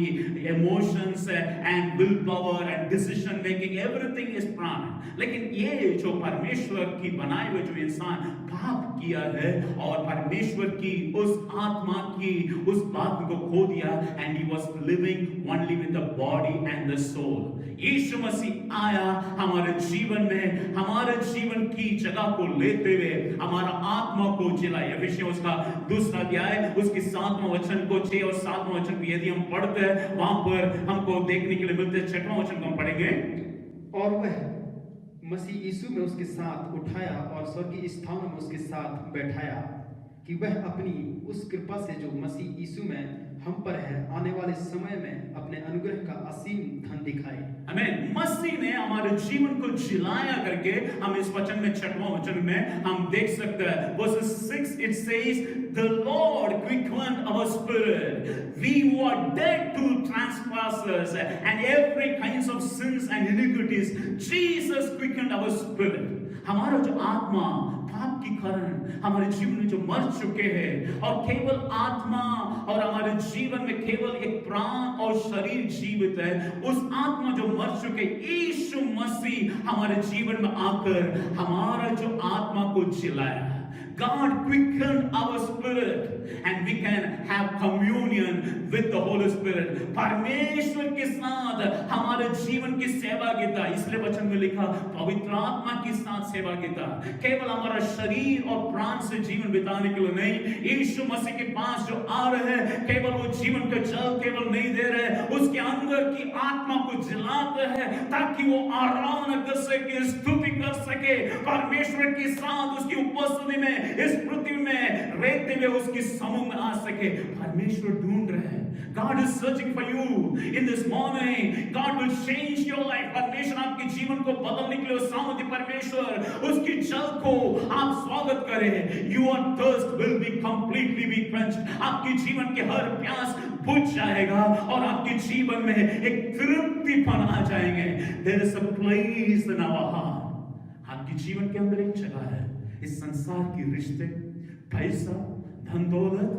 emotions and will power and decision making, everything is प्राण। लेकिन ये जो परमेश्वर की बनाए हुए जो इंसान पाप किया है और परमेश्वर की उस आत्मा की उस बात को खो दिया, and he was living only with the body and the soul. यीशु मसीह आया हमारे जीवन में, हमारे जीवन की जगह को लेते हुए हमारा आत्मा को जिलाया। विषय उसका 2 अध्याय उसके 7वां वचन को 6 और 7वां वचन को यदि हम पढ़ते हैं वहां पर हमको देखने के लिए मिलते हैं। 6वां वचन को हम पढ़ेंगे। और वह मसीह यीशु में उसके साथ उठाया और स्वर्गीय स्थानों में उसके साथ बैठाया, कि वह अपनी उस कृपा से जो मसीह यीशु में हम पर है, आने वाले समय में अपने अनुग्रह का असीम धन दिखाए। आमीन। मसीह ने हमारे जीवन को जिलाया करके हम इस वचन में 6वां वचन में हम देख सकते हैं। Verse 6 it says, the Lord quickened our spirit. We were dead to trespasses and every kinds of sins and iniquities. Jesus quickened our spirit. हमारा जो आत्मा पाप के कारण हमारे जीवन में जो मर चुके हैं और केवल आत्मा और हमारे जीवन में केवल एक प्राण और शरीर जीवित है, उस आत्मा जो मर चुके यीशु मसीह हमारे जीवन में आकर हमारा जो आत्मा को जिलाया। God quickened our spirit and we can have communion with the Holy Spirit. परमेश्वर के साथ हमारे जीवन की सेवागिता, इसलिए वचन में लिखा पवित्र आत्मा के साथ सेवागिता, केवल हमारा शरीर और प्राण से जीवन बिताने के लिए नहीं, यीशु मसीह के पास जो आ रहे हैं केवल वो जीवन का जल केवल नहीं दे रहे, उसके अंदर की आत्मा को जिलाते हैं ताकि वो आराधना कर सके, स्तुति कर सके, परमेश्वर के साथ उसकी उपस्थिति में इस पृथ्वी में रहते हुए उसकी समूह में आ सके। परमेश्वर ढूंढ रहे हैं। God is searching for you in this morning. God will change your life. परमेश्वर आपके जीवन को बदलने के लिए सामर्थ्य परमेश्वर उसकी जल को आप स्वागत करें। Your thirst will be completely be quenched. आपके जीवन के हर प्यास बुझ जाएगा और आपके जीवन में एक तृप्तिपन आ जाएंगे। There is a place in our heart. आपके जीवन के अंदर एक जगह है। इस संसार की रिश्ते, पैसा, धन दौलत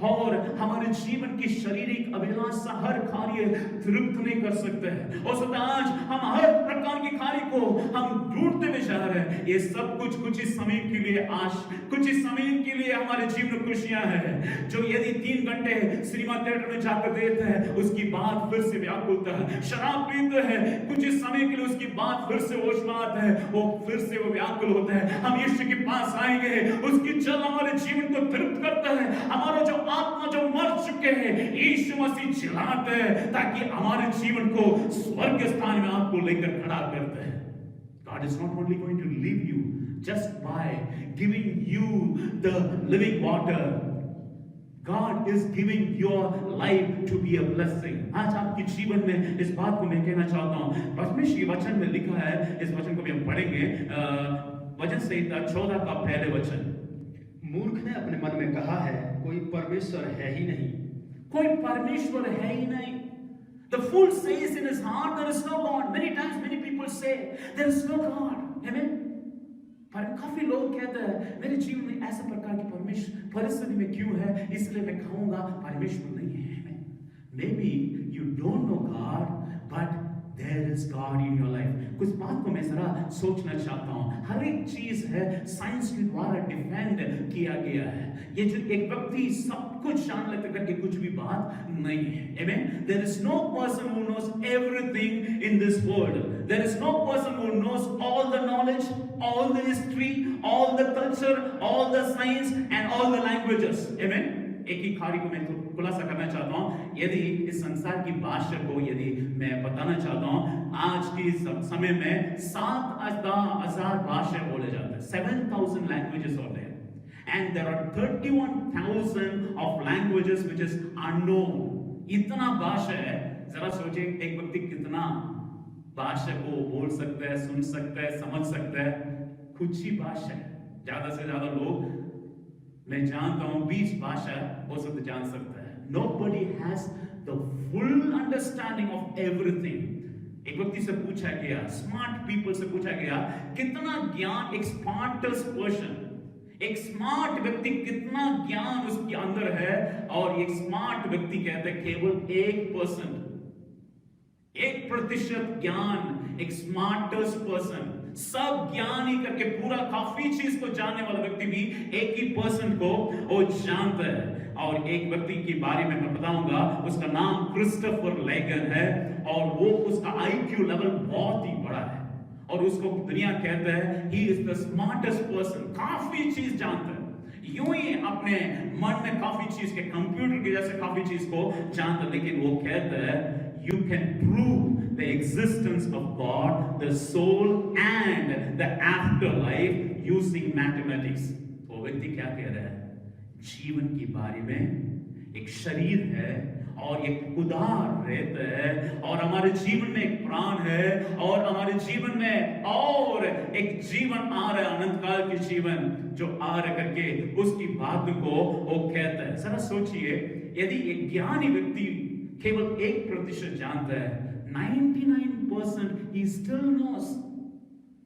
और हमारे जीवन की शारीरिक अभिलाषा हर कार्य तृप्त नहीं कर सकते हैं। और सदा आज हम हर प्रकार के कार्य को हम ढूंढते हुए जा रहे हैं। ये सब कुछ ही समय के लिए कुछ ही समय के लिए हमारे जीवन में खुशियां हैं, जो यदि 3 घंटे सिनेमा थिएटर में जाकर देते हैं उसकी बात फिर से व्याकुलता है। शराब पीते हैं कुछ ही समय के लिए, उसकी बात फिर से होश में आता है, वो फिर से वो व्याकुल होता है। हम यीशु के पास आएंगे, उसकी जल हमारे जीवन को तृप्त करता है। हमारा जो आत्मा जो मर चुके हैं यीशु मसीह जिलाते हैं ताकि हमारे जीवन को स्वर्ग स्थान में आपको लेकर खड़ा करते हैं। God is not only going to leave you just by giving you the living water. God is giving your life to be a blessing. आज आपके जीवन में इस बात को मैं कहना चाहता हूँ। परमेश्वर के वचन में लिखा है, इस वचन को भी हम पढ़ेंगे, वचन संहिता 14 का पहले वचन। मूर्ख ने अपने मन में कहा है, कोई परमेश्वर है ही नहीं। कोई परमेश्वर है ही नहीं। The fool says in his heart there is no God. Many times many people say there is no God. Amen. पर काफी लोग कहते हैं मेरे जीवन में ऐसा प्रकार की परमेश्वर परिस्थिति में क्यों है, इसलिए मैं कहूंगा परमेश्वर नहीं है। Maybe you don't know God, but there is God in your life. कुछ बात को मैं जरा सोचना चाहता हूँ। हर एक चीज है साइंस के द्वारा डिफेंड किया गया है। ये जो एक व्यक्ति सब कुछ जान लेते करके कुछ भी बात नहीं है। Amen. There is no person who knows everything in this world. There is no person who knows all the knowledge, all the history, all the culture, all the science and all the languages. Amen. एक ही कार्य को मैं खुलासा करना चाहता हूँ। यदि इस संसार की भाषा को यदि मैं बताना चाहता हूँ, आज के समय में 7,000 भाषा बोले जाते हैं। 7,000 languages are there, and there are 31,000 of languages which is unknown. इतना भाषा है, जरा सोचिए एक व्यक्ति कितना भाषा को बोल सकता है, सुन सकता है, समझ सकता है। कुछ ही भाषा है, ज्यादा से ज्यादा लोग, मैं जानता हूं 20 भाषा हो सकते जान सकता है। Nobody has the full understanding of everything. एक व्यक्ति से पूछा गया, स्मार्ट पीपल से पूछा गया, कितना ज्ञान एक स्मार्टेस्ट पर्सन, एक स्मार्ट व्यक्ति कितना ज्ञान उसके अंदर है, और एक स्मार्ट व्यक्ति कहते हैं केवल 1%, 1% ज्ञान एक स्मार्टेस्ट पर्सन। सब ज्ञान ही करके पूरा काफी चीज को जानने वाला व्यक्ति भी 1% को वो जानता है। और एक व्यक्ति के बारे में मैं बताऊंगा, उसका नाम क्रिस्टोफर लेगन है, और वो उसका IQ लेवल बहुत ही बड़ा है, और उसको दुनिया कहता है he is the smartest person. काफी चीज जानता है, यूं ही अपने मन में काफी चीज के कंप्यूटर के जैसे काफी चीज को जानता है, लेकिन वो कहता है you can prove the existence of God, the soul and the afterlife using mathematics. वो व्यक्ति क्या कह रहा है? जीवन के बारे में एक शरीर है और एक उदार रहता है, और हमारे जीवन में एक प्राण है, और हमारे जीवन में और एक जीवन आ रहा है, अनंत काल की जीवन जो आ रहा करके उसकी बात को वो कहता है। जरा सोचिए, यदि एक ज्ञानी व्यक्ति केवल 1% जानता है, 99% he still knows।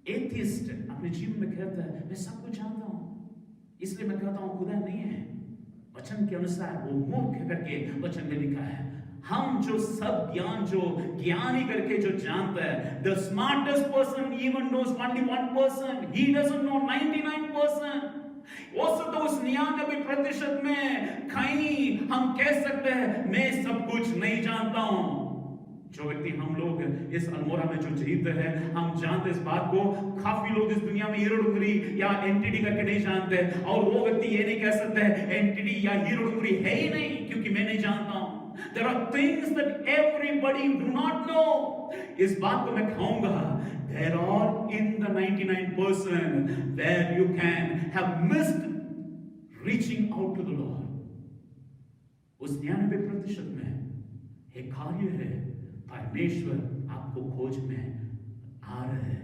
एथिस्ट अपने जीवन में कहता है मैं सब कुछ जानता हूं, इसलिए मैं कहता हूं खुदा नहीं है। वचन के अनुसार वो मूर्ख करके वचन में लिखा है। हम जो सब ज्ञान जो ज्ञानी करके जो जानता है, the smartest person even knows only 1%, he doesn't know 99%। तो उस 99% में कहीं हम कह सकते हैं मैं सब कुछ नहीं जानता हूं। जो व्यक्ति हम लोग इस अल्मोड़ा में जो जीते हैं, हम जानते इस बात को। काफी लोग इस दुनिया में हीरो डुंगरी या एंटिटी करके नहीं जानते, और वो व्यक्ति ये नहीं कह सकता है एंटिटी या हीरो डुंगरी है ही नहीं क्योंकि मैं नहीं जानता हूं। There are things that everybody do not know। इस बात को मैं कहूंगा, there are in the 99% where you can have missed reaching out to the Lord। उस 99% में एक कार्य है, परमेश्वर आपको खोज में आ रहा है।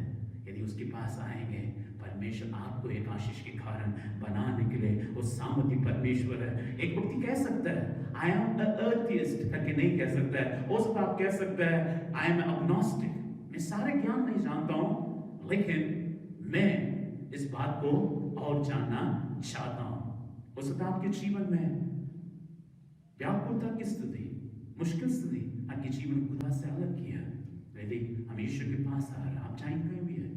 यदि उसके पास आएंगे, परमेश्वर आपको एक आशीष के कारण बनाने के लिए वो सामर्थ्य परमेश्वर है। एक व्यक्ति कह सकता है आई एम एथियस्ट करके नहीं कह सकता है। हो सकता आप कह सकता है आई एम एग्नोस्टिक, मैं सारे ज्ञान नहीं जानता हूं, लेकिन मैं इस बात को और जानना चाहता हूं। हो सकता आपके जीवन में व्याकुलता की स्थिति, मुश्किल स्थिति आपके जीवन खुदा से अलग किया, यदि हम ईश्वर के पास आ रहे, आप चाहेंगे कहीं भी है,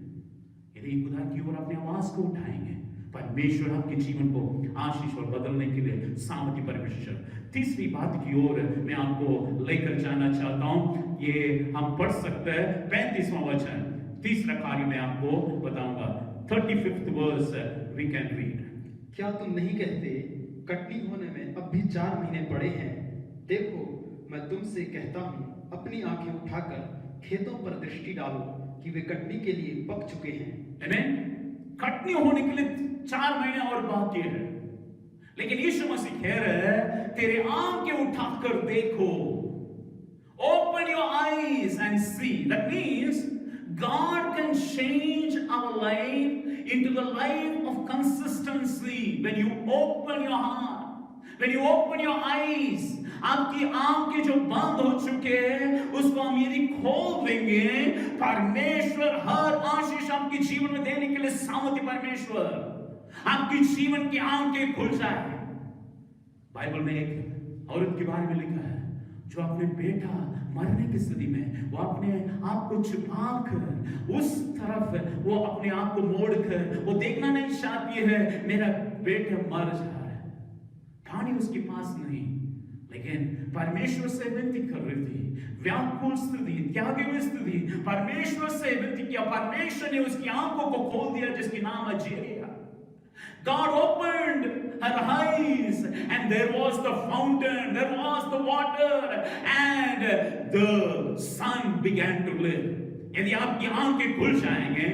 यदि खुदा की ओर अपनी आवाज को उठाएंगे, परमेश्वर आपके जीवन को आशीष और बदलने के लिए सामर्थ्य परमेश्वर। तीसरी बात की ओर मैं आपको लेकर जाना चाहता हूं, ये हम पढ़ सकते हैं 35वां वचन, तीसरा कार्य मैं आपको बताऊंगा। 35th verse we can read। क्या तुम नहीं कहते कटनी होने में अब भी 4 महीने पड़े हैं? देखो मैं तुमसे कहता हूँ, अपनी आंखें उठाकर खेतों पर दृष्टि डालो कि वे कटनी के लिए पक चुके हैं। आमीन। कटनी होने के लिए 4 महीने और बाकी है, लेकिन यीशु मसीह कह रहे हैं तेरे आंखें उठाकर देखो, open your eyes and see. That means God can change our life into the life of consistency when you open your heart, when you open your eyes। आपकी आंखें जो बंद हो चुके हैं उसको हम यदि खोल देंगे, परमेश्वर हर आशीष आपके जीवन में देने के लिए सामर्थ्य परमेश्वर, आपकी जीवन की आंखें खुल जाए। बाइबल में एक औरत के बारे में लिखा है जो अपने बेटा मरने की स्थिति में वो अपने आप को छुपाकर उस तरफ वो अपने आप को मोड़कर वो देखना नहीं चाहती है मेरा बेटा मर जा रहा है, पानी उसके पास नहीं, लेकिन परमेश्वर से विनती कर रही थी, व्याकुल स्थिति, त्यागी हुई स्थिति, परमेश्वर से विनती किया, परमेश्वर ने उसकी आंखों को खोल दिया जिसकी नाम है जेरिया। God opened her eyes and there was the fountain, there was the water and the son began to live। यदि आपकी आंखें खुल जाएंगे,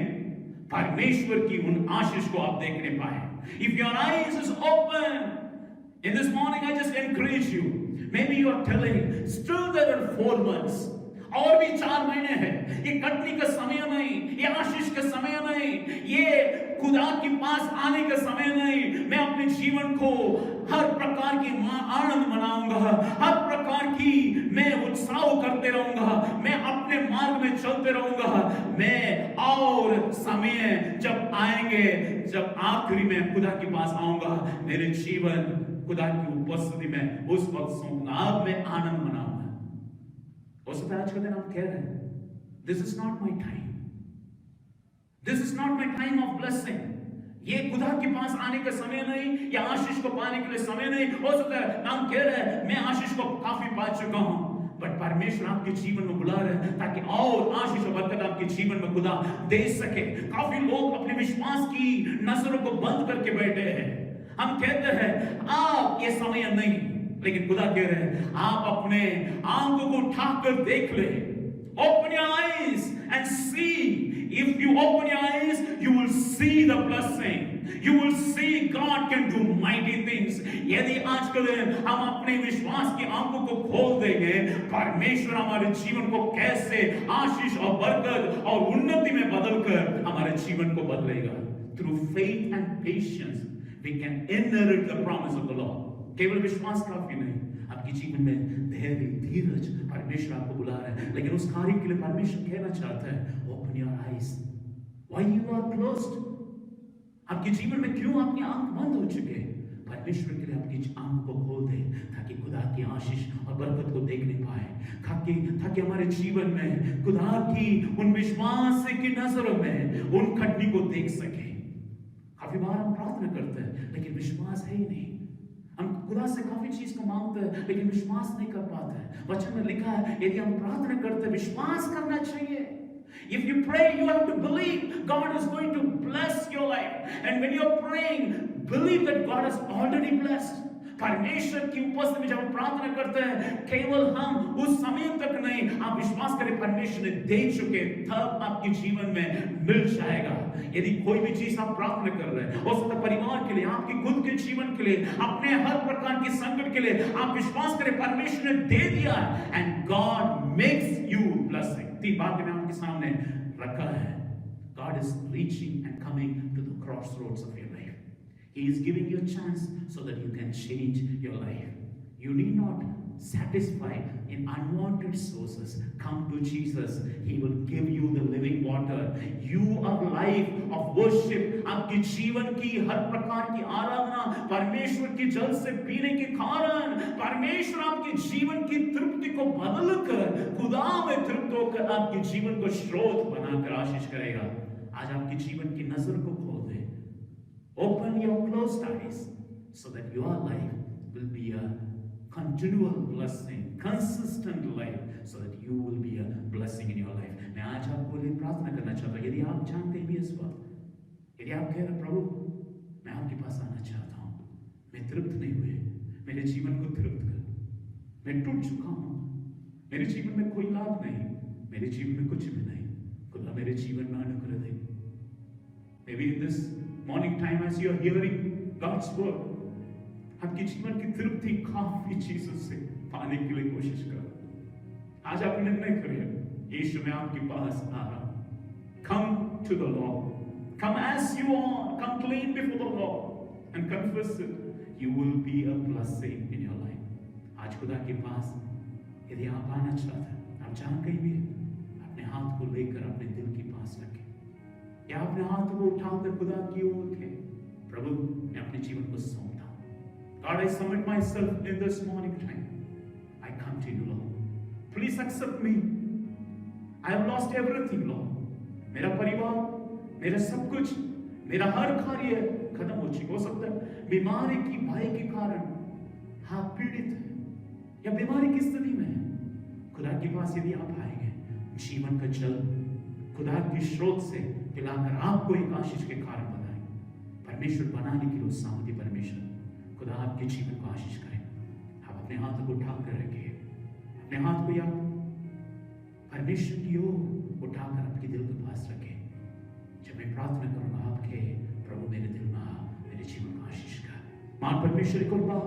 परमेश्वर की उन आशीष को आप देखने पाए। If your eyes is open, in this morning I just encourage you, maybe you are telling still there are 4 months, और भी 4 महीने हैं, ये कटनी का समय नहीं, ये आशीष का समय नहीं, ये खुदा के पास आने का समय नहीं। मैं अपने जीवन को हर प्रकार की आनंद मनाऊंगा, हर प्रकार की मैं उत्साह करते रहूंगा, मैं अपने मार्ग में चलते रहूंगा। मैं और समय जब आएंगे, जब आखिरी में खुदा के पास आऊंगा, मेरे जीवन खुदा की उपस्थिति में उस वक्त सौंपूंगा, अब मैं आनंद मनाऊंगा। हो सकता है आज के दिन आप कह रहे हैं this is not my time, this is not my time of blessing, ये खुदा के पास आने का समय नहीं, या आशीष को पाने के लिए समय नहीं। हो सकता है हम कह रहे हैं मैं आशीष को काफी पा चुका हूं, बट परमेश्वर आपके जीवन में बुला रहे हैं ताकि और आशीष और बरकत आपके जीवन में खुदा दे सके। काफी लोग अपने विश्वास की नजरों को बंद करके बैठे हैं। हम कहते हैं आप ये समय नहीं, लेकिन खुदा कह रहे हैं आप अपने आंखों को उठाकर देख ले। Open your eyes and see. If you open your eyes, you will see the blessing. You will see God can do mighty things. यदि आज के दिन हम अपने विश्वास की आंखों को खोल देंगे, परमेश्वर हमारे जीवन को कैसे आशीष और बरकत और उन्नति में बदलकर हमारे जीवन को बदलेगा. Through faith and patience we can inherit the promise of the Lord. केवल विश्वास काफी नहीं, आपके जीवन में धैर्य, धीरज, परमेश्वर आपको बुला रहा है, लेकिन उस कार्य के लिए परमेश्वर कहना चाहता है, open your eyes. Why you are closed? आपके जीवन में क्यों आपकी आंख बंद हो चुके हैं? परमेश्वर के लिए आपकी आंख को खोल दे, ताकि खुदा की आशीष और बरकत को देखने पाए, ताकि हमारे जीवन में खुदा की उन विश्वास की नजरों में उन खटनी को देख सके. काफी बार हम प्रार्थना करते हैं, लेकिन विश्वास है ही नहीं. हम खुदा से काफी चीज को मांगते हैं, लेकिन विश्वास नहीं कर पाते हैं. वचन में लिखा है, यदि हम प्रार्थना करते हैं, विश्वास करना चाहिए. If you pray, you have to believe God is going to bless your life. And when you're praying, believe that God has already blessed. परमेश्वर की उपस्थिति में जब हम प्रार्थना करते हैं, केवल हम उस समय तक नहीं, आप विश्वास करें परमेश्वर ने दे चुके, तब आपके जीवन में मिल जाएगा. यदि कोई भी चीज आप प्रार्थना कर रहे हैं, हो सकता है परिवार के लिए, आपके खुद के जीवन के लिए, अपने हर प्रकार के संकट के लिए, आप विश्वास करें परमेश्वर ने दे दिया. And God makes you blessing. तीन बातें मैं आपके सामने रखा है. God is reaching and coming to the crossroads of your life. He is giving you a chance so that you can change your life. You need not satisfy in unwanted sources. Come to Jesus. He will give you the living water. You are life of worship. आपके जीवन की हर प्रकार की आराधना परमेश्वर के जल से पीने के कारण परमेश्वर आपके जीवन की तृप्ति को बदलकर खुदा में तृप्त होकर आपके जीवन को स्रोत बनाकर आशीष करेगा. आज आपके जीवन की नजर को खोल दे. Open your closed eyes so that your life will be a continual blessing, consistent life, so that you will be a blessing in your life. मैं आज आपको लिए प्रार्थना करना चाहता हूँ. यदि आप जानते हैं इस बात, यदि आप कह रहे हैं प्रभु मैं आपके पास आना चाहता हूँ, मैं तृप्त नहीं हुए, मेरे जीवन को तृप्त कर, मैं टूट चुका हूँ, मेरे जीवन में कोई लाभ नहीं, मेरे जीवन में कुछ भी नहीं, खुदा मेरे जीवन में अनुग्रह दे. Maybe in this morning time as you are hearing God's word, आपके जीवन की तृप्ति काफी चीजों से पाने के लिए कोशिश करो. आज आप निर्णय करिए, यीशु मैं आपके पास आ रहा हूं. Come to the Lord. Come as you are. Come clean before the Lord and confess it. You will be a blessing in your life. आज खुदा के पास यदि आप आना चाहते हैं, आप जहां कहीं भी अपने हाथ को लेकर अपने दिल के पास रखें, या अपने हाथ को उठाकर खुदा की ओर देखें, प्रभु मैं अपने जीवन को सौंपता हूं. God, I submit myself in this morning time. I come to you, Lord. Please accept me. I have lost everything, Lord. मेरा परिवार, मेरा सब कुछ, मेरा हर कार्य खत्म हो चुका. हो सकता है बीमारी की भय के कारण आप पीड़ित हैं या बीमारी की स्थिति में हैं. खुदा के पास यदि आप आएंगे, जीवन का जल खुदा के स्रोत से पिलाकर आपको एक आशीष के कारण बनाए. परमेश्वर बनाने के लिए सामर्थ्य परमेश्वर खुदा आपके जीवन को आशीष करें. आप अपने हाथों को उठाकर रखिए, अपने हाथ को या परमेश्वर की ओर उठाकर आपके दिल के पास रखें. जब मैं प्रार्थना करूंगा, आपके प्रभु मेरे दिल में आ, मेरे जीवन को आशीष कर. मान परमेश्वर को कृपा,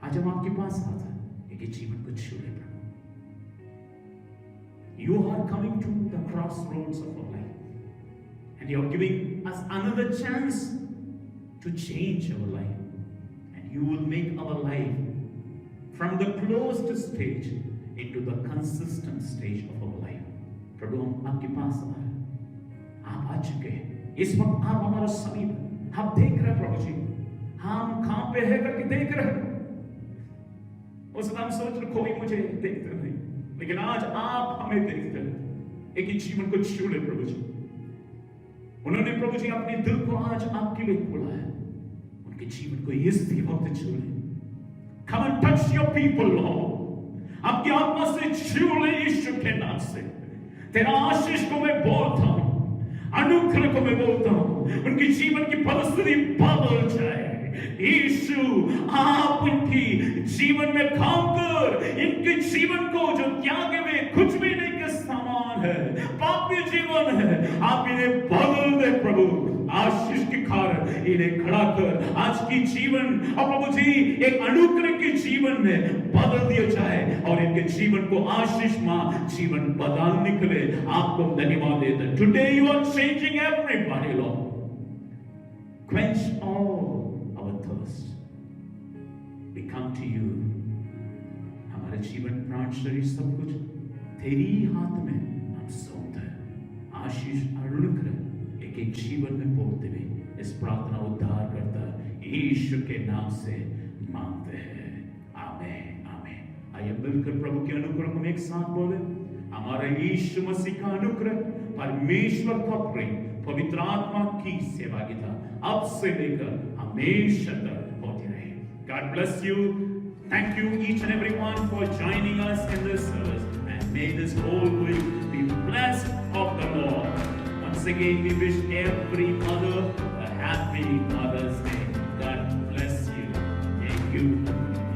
आज हम आपके पास आते हैं, एक जीवन को छू ले. You are coming to the crossroads of our life, and you are giving us another chance to change our life, and you will make our life from the closed stage into the consistent stage of our life. प्रभु हम आपके पास आ रहे हैं, आप आ चुके हैं. इस वक्त आप हमारा समीप, आप देख रहे हैं प्रभु जी, हम कहां पे है करके देख रहे हैं. उस समय हम सोच रहे कोई मुझे देखते नहीं, लेकिन आज आप हमें देखते हैं. एक ही जीवन को छू ले प्रभु जी. उन्होंने प्रभु जी अपने दिल को आज आपके लिए खोला है, उनके जीवन को इस वक्त छू ले. Come and touch your people, Lord. आपकी आत्मा से छू ले यीशु के नाम से. तेरा आशीष को मैं बोलता हूं, अनुग्रह को मैं बोलता हूं, उनकी जीवन की परिस्थिति बदल जाए. यीशु आप उनकी जीवन में काम कर, इनके जीवन को जो त्यागे हुए कुछ भी नहीं कर सामान है, पापी जीवन है, आप इन्हें बदल दे प्रभु, आशीष की खार इन्हें खड़ा कर, आज की जीवन और प्रभु जी एक अनुग्रह के जीवन में बदल दिया जाए और इनके जीवन को आशीष मां जीवन बदलने के लिए आपको धन्यवाद देते। Today you are changing everybody Lord, quench all our thirst, we come to you, हमारे जीवन प्राण शरीर सब कुछ तेरी हाथ में हम सौंपते हैं, आशीष अनुग्रह एक एक जीवन में बोलते हुए इस प्रार्थना उद्धार करता यीशु के नाम से मांगते हैं, आमीन आमीन। आइए मिलकर प्रभु के अनुग्रह को एक साथ बोले, हमारा यीशु मसीह का अनुग्रह, परमेश्वर का प्रेम, पवित्र आत्मा की सेवागिता अब से लेकर हमेशा तक होती रहे। God bless you. Thank you each and everyone for joining us in this service, and may this whole week be blessed of the Lord. Once again, we wish every mother a happy Mother's Day. God bless you. Thank you.